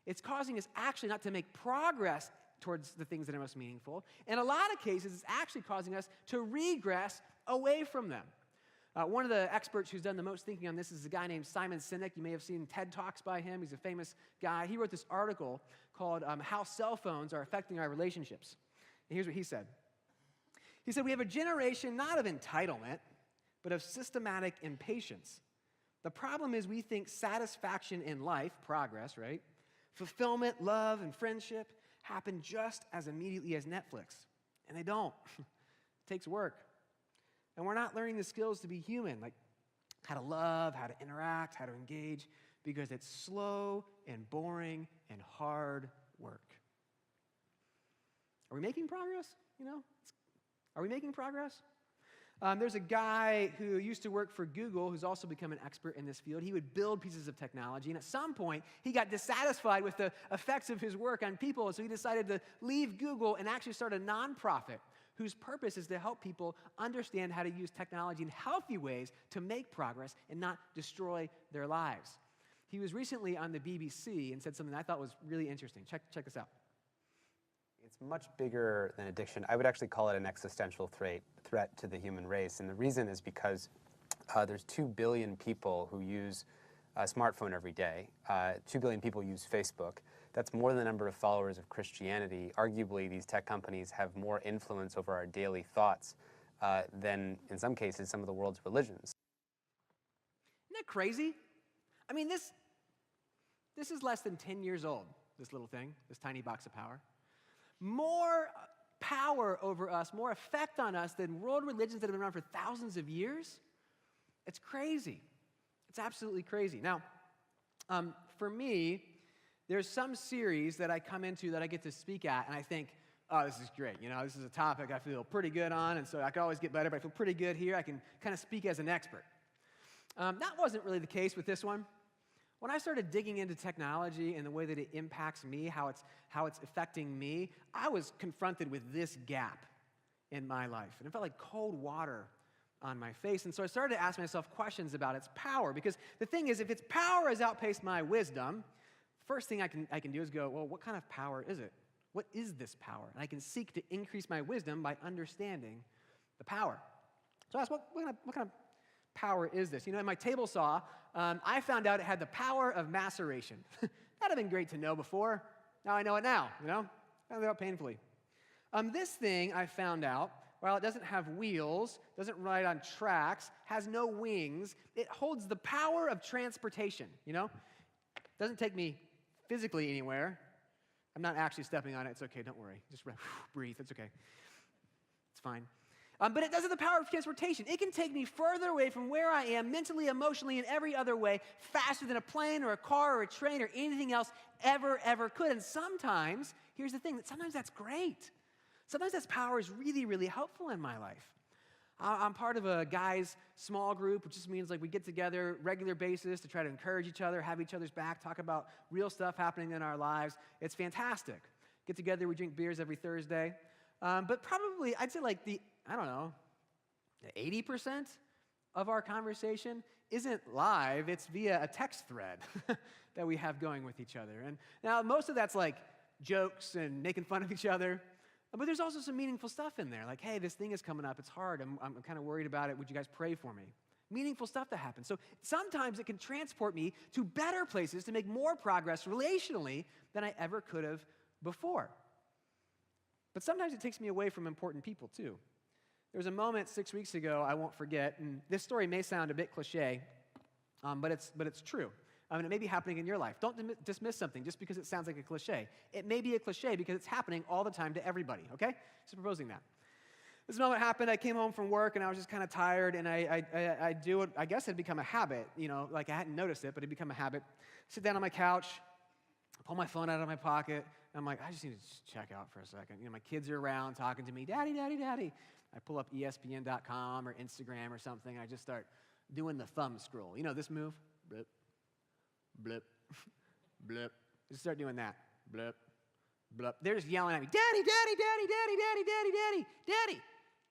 It's causing us actually not to make progress towards the things that are most meaningful. In a lot of cases, it's actually causing us to regress away from them. One of the experts who's done the most thinking on this is a guy named Simon Sinek. You may have seen TED Talks by him. He's a famous guy. He wrote this article called How Cell Phones Are Affecting Our Relationships. And here's what he said. He said, we have a generation not of entitlement, but of systematic impatience. The problem is we think satisfaction in life, progress, right? Fulfillment, love, and friendship happen just as immediately as Netflix. And they don't. It takes work. And we're not learning the skills to be human, like how to love, how to interact, how to engage, because it's slow and boring and hard work. Are we making progress? You know? Are we making progress? There's a guy who used to work for Google who's also become an expert in this field. He would build pieces of technology, and at some point, he got dissatisfied with the effects of his work on people, and so he decided to leave Google and actually start a nonprofit whose purpose is to help people understand how to use technology in healthy ways to make progress and not destroy their lives. He was recently on the BBC and said something I thought was really interesting. Check this out. It's much bigger than addiction. I would actually call it an existential threat to the human race. And the reason is because there's 2 billion people who use a smartphone every day. 2 billion people use Facebook. That's more than the number of followers of Christianity. Arguably, these tech companies have more influence over our daily thoughts than, in some cases, some of the world's religions. Isn't that crazy? I mean, this is less than 10 years old, this little thing, this tiny box of power. More power over us, more effect on us than world religions that have been around for thousands of years? It's crazy. It's absolutely crazy. Now, for me, there's some series that I come into that I get to speak at, and I think, oh, this is great. You know, this is a topic I feel pretty good on, and so I could always get better, but I feel pretty good here. I can kind of speak as an expert. That wasn't really the case with this one. When I started digging into technology and the way that it impacts me, how it's affecting me, I was confronted with this gap in my life. And it felt like cold water on my face. And so I started to ask myself questions about its power. Because the thing is, if its power has outpaced my wisdom, the first thing I can do is go, well, what kind of power is it? What is this power? And I can seek to increase my wisdom by understanding the power. So I asked, what kind of power is this? You know, in my table saw, I found out it had the power of maceration. That'd have been great to know before. Now I know it now, you know? Found it out painfully. This thing I found out, while it doesn't have wheels, doesn't ride on tracks, has no wings, it holds the power of transportation, you know? Doesn't take me physically anywhere. I'm not actually stepping on it. It's okay, don't worry. Just breathe, it's okay. It's fine. But it does have the power of transportation. It can take me further away from where I am mentally, emotionally, and every other way faster than a plane or a car or a train or anything else ever could. And sometimes, here's the thing, that sometimes that's great. Sometimes that power is really, really helpful in my life. I'm part of a guys' small group, which just means like we get together regular basis to try to encourage each other, have each other's back, talk about real stuff happening in our lives. It's fantastic. Get together, we drink beers every Thursday. But probably, I'd say like the 80% of our conversation isn't live, it's via a text thread that we have going with each other. And now most of that's like jokes and making fun of each other, but there's also some meaningful stuff in there, like, hey, this thing is coming up, it's hard, I'm kind of worried about it, would you guys pray for me? Meaningful stuff that happens. So sometimes it can transport me to better places to make more progress relationally than I ever could have before. But sometimes it takes me away from important people too. There was a moment 6 weeks ago I won't forget, and this story may sound a bit cliche, but it's true. It may be happening in your life. Don't dismiss something just because it sounds like a cliche. It may be a cliche because it's happening all the time to everybody, okay? Just proposing that. This moment happened, I came home from work, and I was just kind of tired, and I do what I guess had become a habit, you know, like I hadn't noticed it, but it had become a habit. Sit down on my couch, pull my phone out of my pocket, and I'm like, I just need to check out for a second. You know, my kids are around talking to me, Daddy, Daddy, Daddy. I pull up ESPN.com or Instagram or something, and I just start doing the thumb scroll. You know this move? Blip, blip, blip. Just start doing that. Blip, blip. They're just yelling at me, Daddy, Daddy, Daddy, Daddy, Daddy, Daddy, Daddy, Daddy,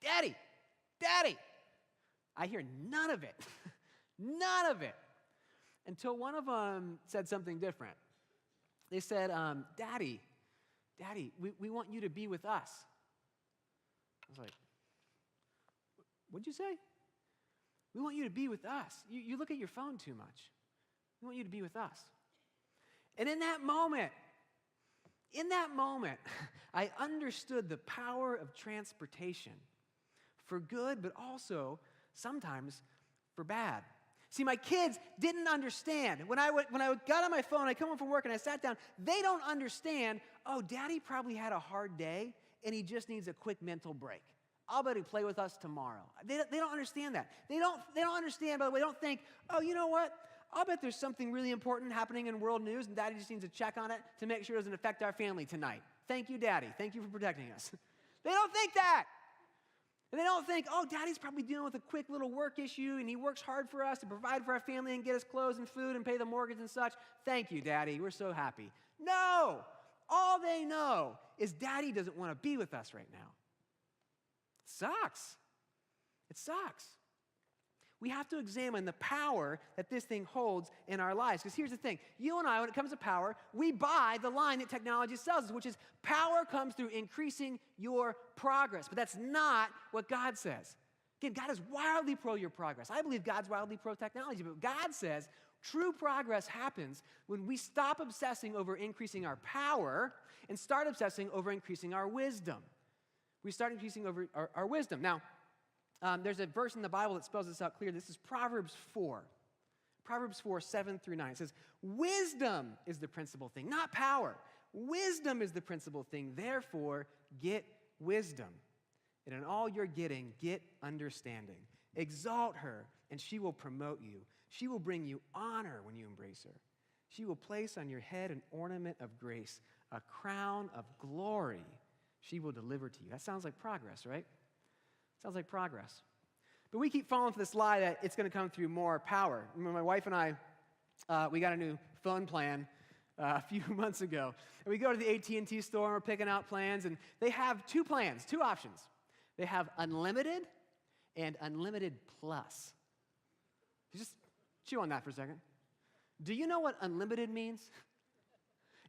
Daddy, Daddy. I hear none of it. None of it. Until one of them said something different. They said, Daddy, we want you to be with us. I was like, what'd you say? We want you to be with us. You look at your phone too much. We want you to be with us. And in that moment, I understood the power of transportation for good, but also sometimes for bad. See, my kids didn't understand. When I got on my phone, I come home from work and I sat down, they don't understand, oh, Daddy probably had a hard day and he just needs a quick mental break. I'll bet he'll play with us tomorrow. They don't understand that. They don't understand, by the way, they don't think, oh, you know what? I'll bet there's something really important happening in world news and Daddy just needs to check on it to make sure it doesn't affect our family tonight. Thank you, Daddy. Thank you for protecting us. They don't think that. And they don't think, oh, Daddy's probably dealing with a quick little work issue and he works hard for us to provide for our family and get us clothes and food and pay the mortgage and such. Thank you, Daddy. We're so happy. No. All they know is Daddy doesn't want to be with us right now. It sucks. It sucks. We have to examine the power that this thing holds in our lives. Because here's the thing. You and I, when it comes to power, we buy the line that technology sells us, which is power comes through increasing your progress. But that's not what God says. Again, God is wildly pro your progress. I believe God's wildly pro technology. But God says true progress happens when we stop obsessing over increasing our power and start obsessing over increasing our wisdom. We start increasing over our wisdom. Now, there's a verse in the Bible that spells this out clear. This is Proverbs 4. Proverbs 4, 7 through 9. It says, wisdom is the principal thing, not power. Wisdom is the principal thing. Therefore, get wisdom. And in all you're getting, get understanding. Exalt her, and she will promote you. She will bring you honor when you embrace her. She will place on your head an ornament of grace, a crown of glory she will deliver to you. That sounds like progress, right? Sounds like progress. But we keep falling for this lie that it's going to come through more power. Remember, my wife and I, we got a new phone plan a few months ago. And we go to the AT&T store and we're picking out plans, and they have two plans, two options. They have unlimited and unlimited plus. Just chew on that for a second. Do you know what unlimited means?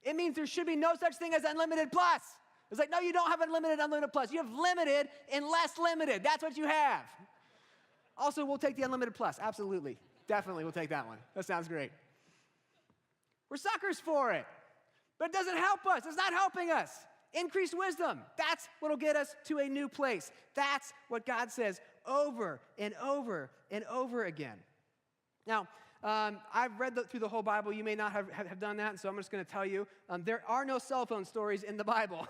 It means there should be no such thing as unlimited plus. It's like, no, you don't have unlimited plus. You have limited and less limited. That's what you have. Also, we'll take the unlimited plus. Absolutely. Definitely, we'll take that one. That sounds great. We're suckers for it. But it doesn't help us. It's not helping us. Increased wisdom. That's what will get us to a new place. That's what God says over and over and over again. Now, I've read through the whole Bible. You may not have done that, and so I'm just going to tell you, there are no cell phone stories in the Bible.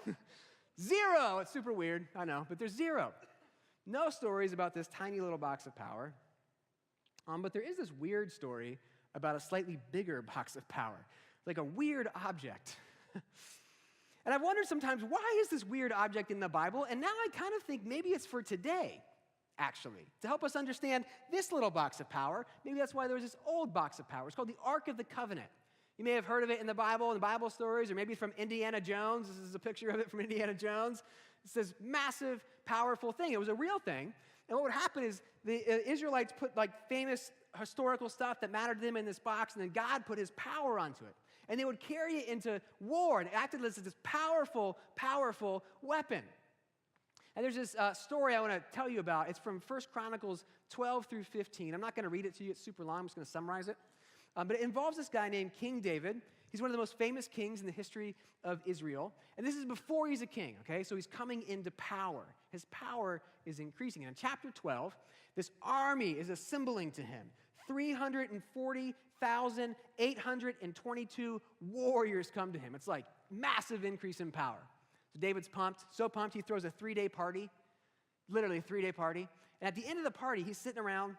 Zero. It's super weird, I know, but there's zero. No stories about this tiny little box of power. But there is this weird story about a slightly bigger box of power, like a weird object. And I've wondered sometimes, why is this weird object in the Bible? And now I kind of think maybe it's for today, actually, to help us understand this little box of power. Maybe that's why there was this old box of power. It's called the Ark of the Covenant. You may have heard of it in the Bible stories, or maybe from Indiana Jones. This is a picture of it from Indiana Jones. It's this massive, powerful thing. It was a real thing. And what would happen is the Israelites put like famous historical stuff that mattered to them in this box, and then God put his power onto it. And they would carry it into war, and it acted as this powerful, powerful weapon. And there's this story I want to tell you about. It's from 1 Chronicles 12 through 15. I'm not going to read it to you. It's super long. I'm just going to summarize it. But it involves this guy named King David. He's one of the most famous kings in the history of Israel. And this is before he's a king, okay? So he's coming into power. His power is increasing. And in chapter 12, this army is assembling to him. 340,822 warriors come to him. It's like massive increase in power. So David's pumped, so pumped he throws a 3-day party, literally a 3-day party. And at the end of the party, he's sitting around,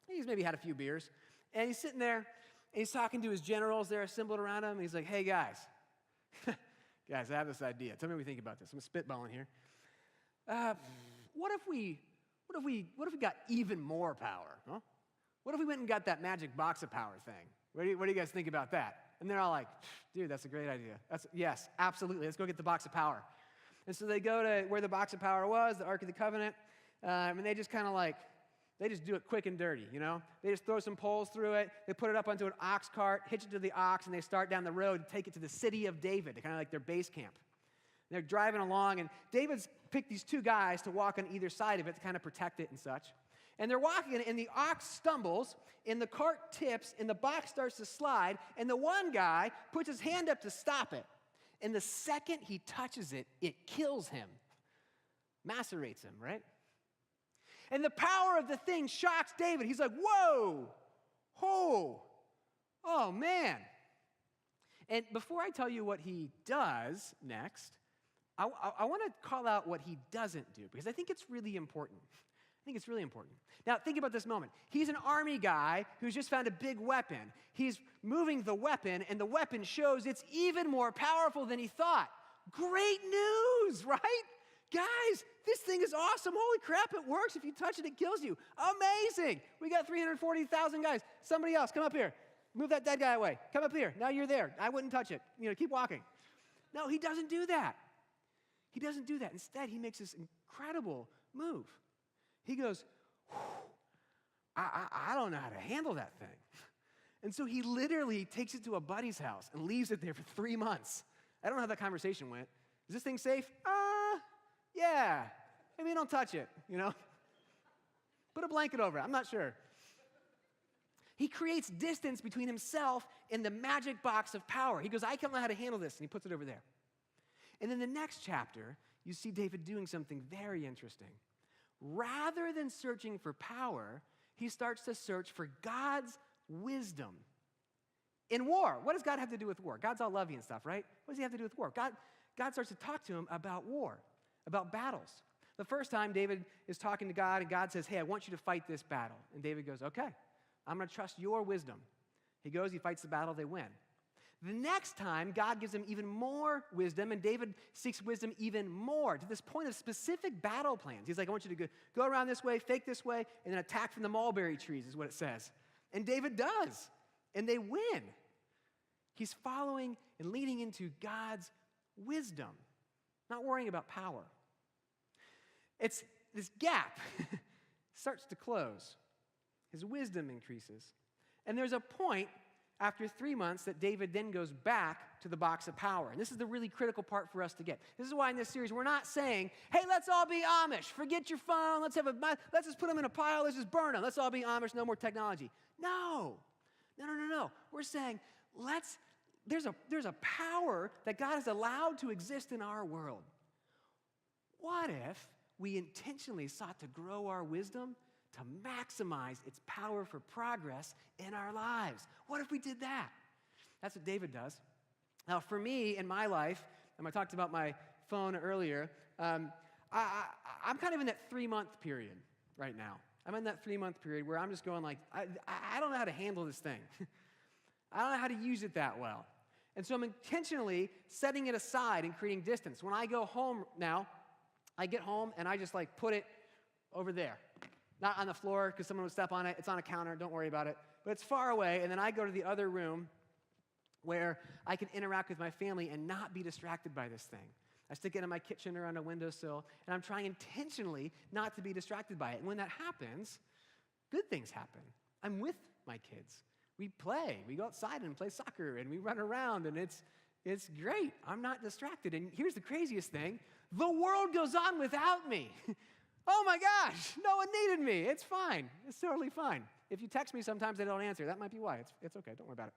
he's maybe had a few beers, and he's sitting there, and he's talking to his generals. They're assembled around him, and he's like, hey, guys, guys, I have this idea. Tell me what you think about this. I'm spitballing here. What if we got even more power, huh? What if we went and got that magic box of power thing? What do you guys think about that? And they're all like, dude, that's a great idea. Yes, absolutely. Let's go get the box of power. And so they go to where the box of power was, the Ark of the Covenant, and they just kind of like, they just do it quick and dirty, you know? They just throw some poles through it, they put it up onto an ox cart, hitch it to the ox, and they start down the road to take it to the city of David, kind of like their base camp. And they're driving along, and David's picked these two guys to walk on either side of it to kind of protect it and such. And they're walking, and the ox stumbles, and the cart tips, and the box starts to slide, and the one guy puts his hand up to stop it. And the second he touches it, it kills him, macerates him, right? And the power of the thing shocks David. He's like, whoa, oh man. And before I tell you what he does next, I want to call out what he doesn't do, because I think it's really important. Now, think about this moment. He's an army guy who's just found a big weapon. He's moving the weapon, and the weapon shows it's even more powerful than he thought. Great news, right? Guys, this thing is awesome. Holy crap, it works. If you touch it, it kills you. Amazing. We got 340,000 guys. Somebody else, come up here. Move that dead guy away. Come up here. Now you're there. I wouldn't touch it. Keep walking. No, he doesn't do that. Instead, he makes this incredible move. He goes, I don't know how to handle that thing. And so he literally takes it to a buddy's house and leaves it there for 3 months. I don't know how that conversation went. Is this thing safe? Yeah. Maybe don't touch it, Put a blanket over it. I'm not sure. He creates distance between himself and the magic box of power. He goes, I don't know how to handle this, and he puts it over there. And in the next chapter, you see David doing something very interesting. Rather than searching for power, he starts to search for God's wisdom. In war, what does God have to do with war? God's all lovey and stuff, right? What does he have to do with war? God starts to talk to him about war, about battles. The first time David is talking to God, and God says, hey, I want you to fight this battle. And David goes, okay, I'm going to trust your wisdom. He goes, he fights the battle, they win. The next time, God gives him even more wisdom, and David seeks wisdom even more, to this point of specific battle plans. He's like, I want you to go around this way, fake this way, and then attack from the mulberry trees, is what it says. And David does, and they win. He's following and leaning into God's wisdom, not worrying about power. It's this gap starts to close. His wisdom increases. And there's a point after 3 months that David then goes back to the box of power. And this is the really critical part for us to get. This is why in this series we're not saying, hey, let's all be Amish. Forget your phone. Let's just put them in a pile. Let's just burn them. Let's all be Amish. No more technology. No. We're saying there's a power that God has allowed to exist in our world. What if we intentionally sought to grow our wisdom to maximize its power for progress in our lives? What if we did that? That's what David does. Now, for me in my life, and I talked about my phone earlier, I'm kind of in that 3-month period right now. I'm in that 3-month period where I'm just going like, I don't know how to handle this thing. I don't know how to use it that well. And so I'm intentionally setting it aside and creating distance. When I go home now, I get home and I just like put it over there. Not on the floor because someone would step on it. It's on a counter. Don't worry about it. But it's far away, and then I go to the other room where I can interact with my family and not be distracted by this thing. I stick it in my kitchen or on a windowsill, and I'm trying intentionally not to be distracted by it. And when that happens, good things happen. I'm with my kids. We play. We go outside and play soccer, and we run around, and it's great. I'm not distracted. And here's the craziest thing. The world goes on without me. Oh my gosh, no one needed me. It's fine. It's totally fine. If you text me sometimes I don't answer. That might be why. It's okay. Don't worry about it.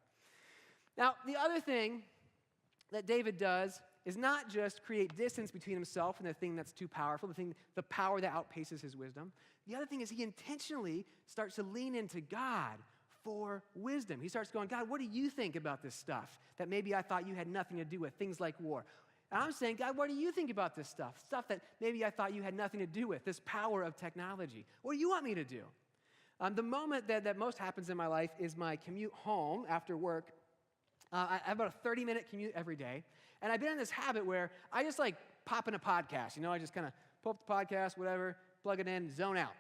Now, the other thing that David does is not just create distance between himself and the thing that's too powerful, the power that outpaces his wisdom. The other thing is he intentionally starts to lean into God for wisdom. He starts going, God, what do you think about this stuff that maybe I thought you had nothing to do with, things like war? And I'm saying, God, what do you think about this stuff? Stuff that maybe I thought you had nothing to do with, this power of technology. What do you want me to do? The moment that most happens in my life is my commute home after work. I have about a 30-minute commute every day. And I've been in this habit where I just like pop in a podcast. I just kind of pull up the podcast, whatever, plug it in, zone out.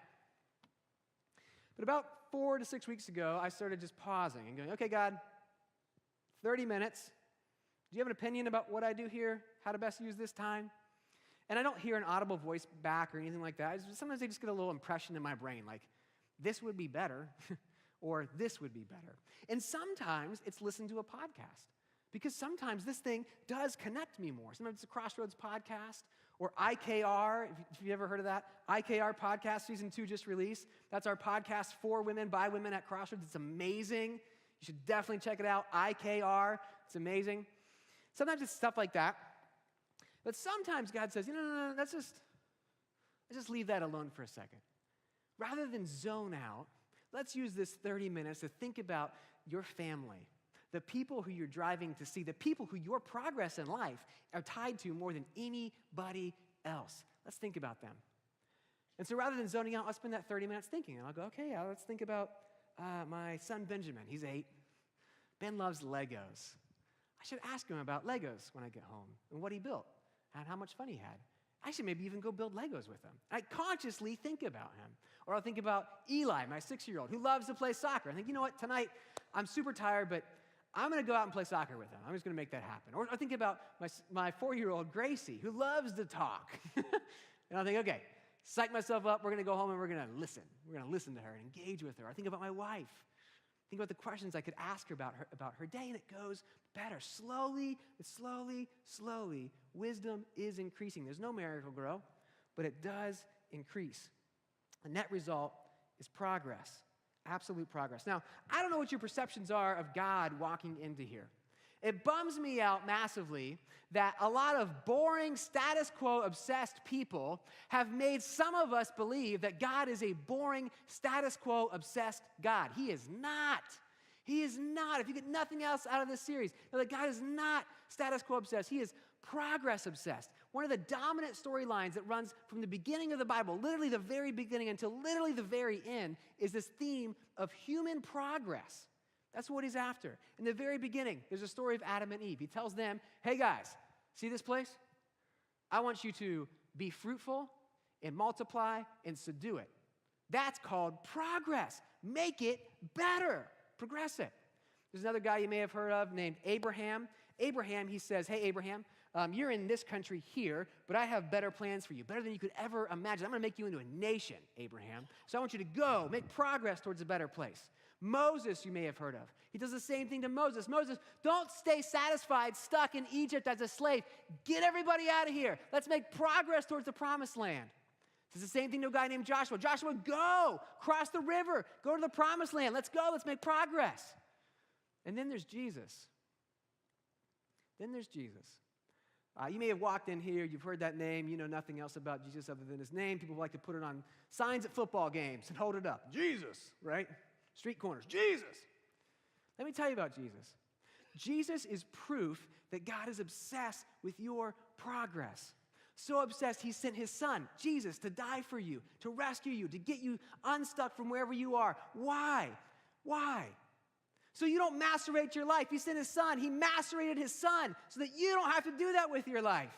But about 4 to 6 weeks ago, I started just pausing and going, okay, God, 30 minutes. Do you have an opinion about what I do here? How to best use this time? And I don't hear an audible voice back or anything like that. Sometimes I just get a little impression in my brain, like, this would be better, or this would be better. And sometimes it's listen to a podcast, because sometimes this thing does connect me more. Sometimes it's a Crossroads podcast, or IKR, if you've ever heard of that. IKR podcast, season 2 just released. That's our podcast for women, by women at Crossroads. It's amazing. You should definitely check it out. IKR, it's amazing. Sometimes it's stuff like that. But sometimes God says, no, let's just leave that alone for a second. Rather than zone out, let's use this 30 minutes to think about your family, the people who you're driving to see, the people who your progress in life are tied to more than anybody else. Let's think about them. And so rather than zoning out, I'll spend that 30 minutes thinking. And I'll go, okay, let's think about my son Benjamin. He's 8. Ben loves Legos. I should ask him about Legos when I get home and what he built and how much fun he had. I should maybe even go build Legos with him. I consciously think about him. Or I'll think about Eli, my 6-year-old, who loves to play soccer. I think, you know what, tonight I'm super tired, but I'm going to go out and play soccer with him. I'm just going to make that happen. Or I think about my 4-year-old Gracie, who loves to talk. And I'll think, okay, psych myself up. We're going to go home and we're going to listen. We're going to listen to her and engage with her. I think about my wife. Think about the questions I could ask her about her day, and it goes better. Slowly, wisdom is increasing. There's no miracle grow, but it does increase. The net result is progress, absolute progress. Now, I don't know what your perceptions are of God walking into here. It bums me out massively that a lot of boring, status quo obsessed people have made some of us believe that God is a boring, status quo obsessed God. He is not. He is not. If you get nothing else out of this series, know that God is not status quo obsessed. He is progress obsessed. One of the dominant storylines that runs from the beginning of the Bible, literally the very beginning until literally the very end, is this theme of human progress. That's what he's after. In the very beginning, there's a story of Adam and Eve. He tells them, hey guys, see this place? I want you to be fruitful and multiply and subdue it. That's called progress. Make it better. Progress it. There's another guy you may have heard of named Abraham. Abraham, he says, hey, Abraham, you're in this country here, but I have better plans for you, better than you could ever imagine. I'm going to make you into a nation, Abraham. So I want you to go, make progress towards a better place. Moses, you may have heard of. He does the same thing to Moses. Moses, don't stay satisfied, stuck in Egypt as a slave. Get everybody out of here. Let's make progress towards the promised land. It's the same thing to a guy named Joshua. Joshua, go, cross the river, go to the promised land. Let's go, let's make progress. And then there's Jesus. Then there's Jesus. You may have walked in here, you've heard that name, you know nothing else about Jesus other than his name. People like to put it on signs at football games and hold it up. Jesus, right? Street corners, Jesus. Let me tell you about Jesus. Jesus is proof that God is obsessed with your progress. So obsessed, he sent his son, Jesus, to die for you, to rescue you, to get you unstuck from wherever you are. Why? Why? So you don't macerate your life. He sent his son. He macerated his son so that you don't have to do that with your life.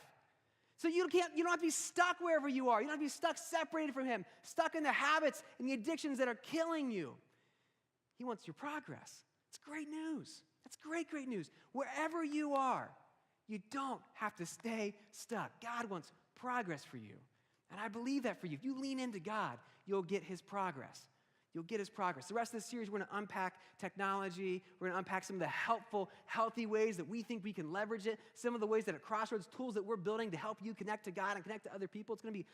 So you don't have to be stuck wherever you are. You don't have to be stuck separated from him, stuck in the habits and the addictions that are killing you. He wants your progress. It's great news. That's great, great news. Wherever you are, you don't have to stay stuck. God wants progress for you. And I believe that for you. If you lean into God, you'll get his progress. You'll get his progress. The rest of this series, we're going to unpack technology. We're going to unpack some of the helpful, healthy ways that we think we can leverage it. Some of the ways that at Crossroads, tools that we're building to help you connect to God and connect to other people. It's going to be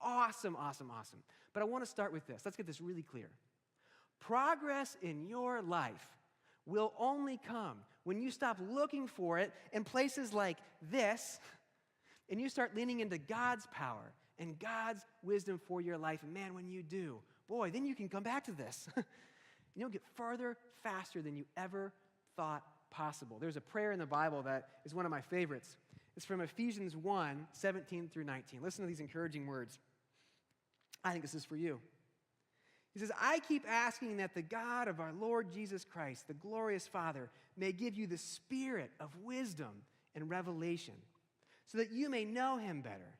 awesome, awesome, awesome. But I want to start with this. Let's get this really clear. Progress in your life will only come when you stop looking for it in places like this and you start leaning into God's power and God's wisdom for your life. And man, when you do, boy, then you can come back to this. You'll get farther, faster than you ever thought possible. There's a prayer in the Bible that is one of my favorites. It's from Ephesians 1, 17 through 19. Listen to these encouraging words. I think this is for you. He says, I keep asking that the God of our Lord Jesus Christ, the glorious Father, may give you the spirit of wisdom and revelation so that you may know him better.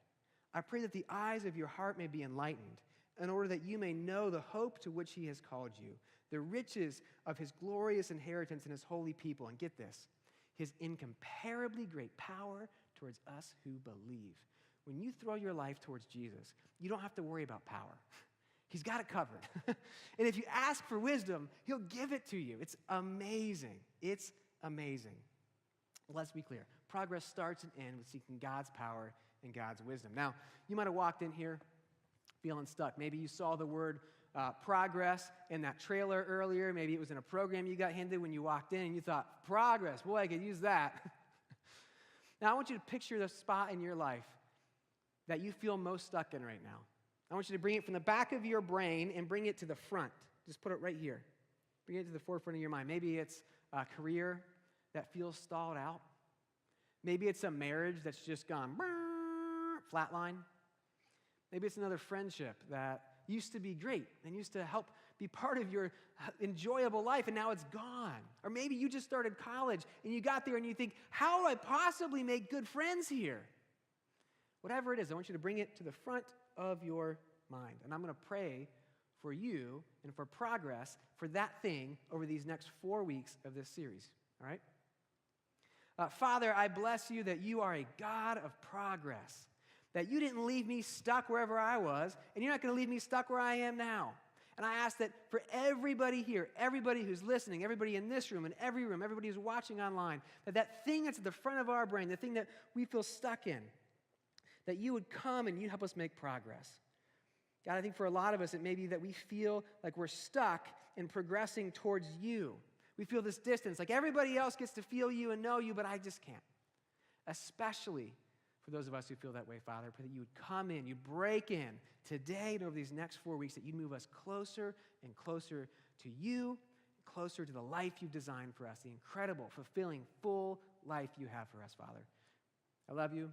I pray that the eyes of your heart may be enlightened in order that you may know the hope to which he has called you, the riches of his glorious inheritance in his holy people. And get this, his incomparably great power towards us who believe. When you throw your life towards Jesus, you don't have to worry about power. He's got it covered. And if you ask for wisdom, he'll give it to you. It's amazing. It's amazing. Let's be clear. Progress starts and ends with seeking God's power and God's wisdom. Now, you might have walked in here feeling stuck. Maybe you saw the word progress in that trailer earlier. Maybe it was in a program you got handed when you walked in and you thought, progress, boy, I could use that. Now, I want you to picture the spot in your life that you feel most stuck in right now. I want you to bring it from the back of your brain and bring it to the front. Just put it right here. Bring it to the forefront of your mind. Maybe it's a career that feels stalled out. Maybe it's a marriage that's just gone flatline. Maybe it's another friendship that used to be great and used to help be part of your enjoyable life, and now it's gone. Or maybe you just started college and you got there and you think, how do I possibly make good friends here? Whatever it is, I want you to bring it to the front of your mind. And I'm going to pray for you and for progress for that thing over these next 4 weeks of this series. All right? Father, I bless you that you are a God of progress, that you didn't leave me stuck wherever I was, and you're not going to leave me stuck where I am now. And I ask that for everybody here, everybody who's listening, everybody in this room, in every room, everybody who's watching online, that thing that's at the front of our brain, the thing that we feel stuck in, that you would come and you'd help us make progress. God, I think for a lot of us, it may be that we feel like we're stuck in progressing towards you. We feel this distance, like everybody else gets to feel you and know you, but I just can't. Especially for those of us who feel that way, Father, I pray that you would come in, you'd break in today and over these next 4 weeks, that you'd move us closer and closer to you, closer to the life you've designed for us, the incredible, fulfilling, full life you have for us, Father. I love you.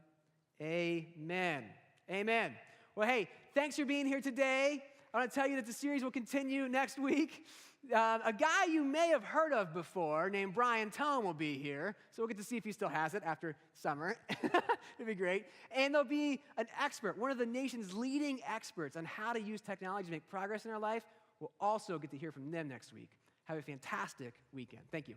Amen. Amen. Well, hey, thanks for being here today. I want to tell you that the series will continue next week. A guy you may have heard of before named Brian Tome will be here, so we'll get to see if he still has it after summer. It'd be great. And there'll be an expert, one of the nation's leading experts on how to use technology to make progress in our life. We'll also get to hear from them next week. Have a fantastic weekend. Thank you.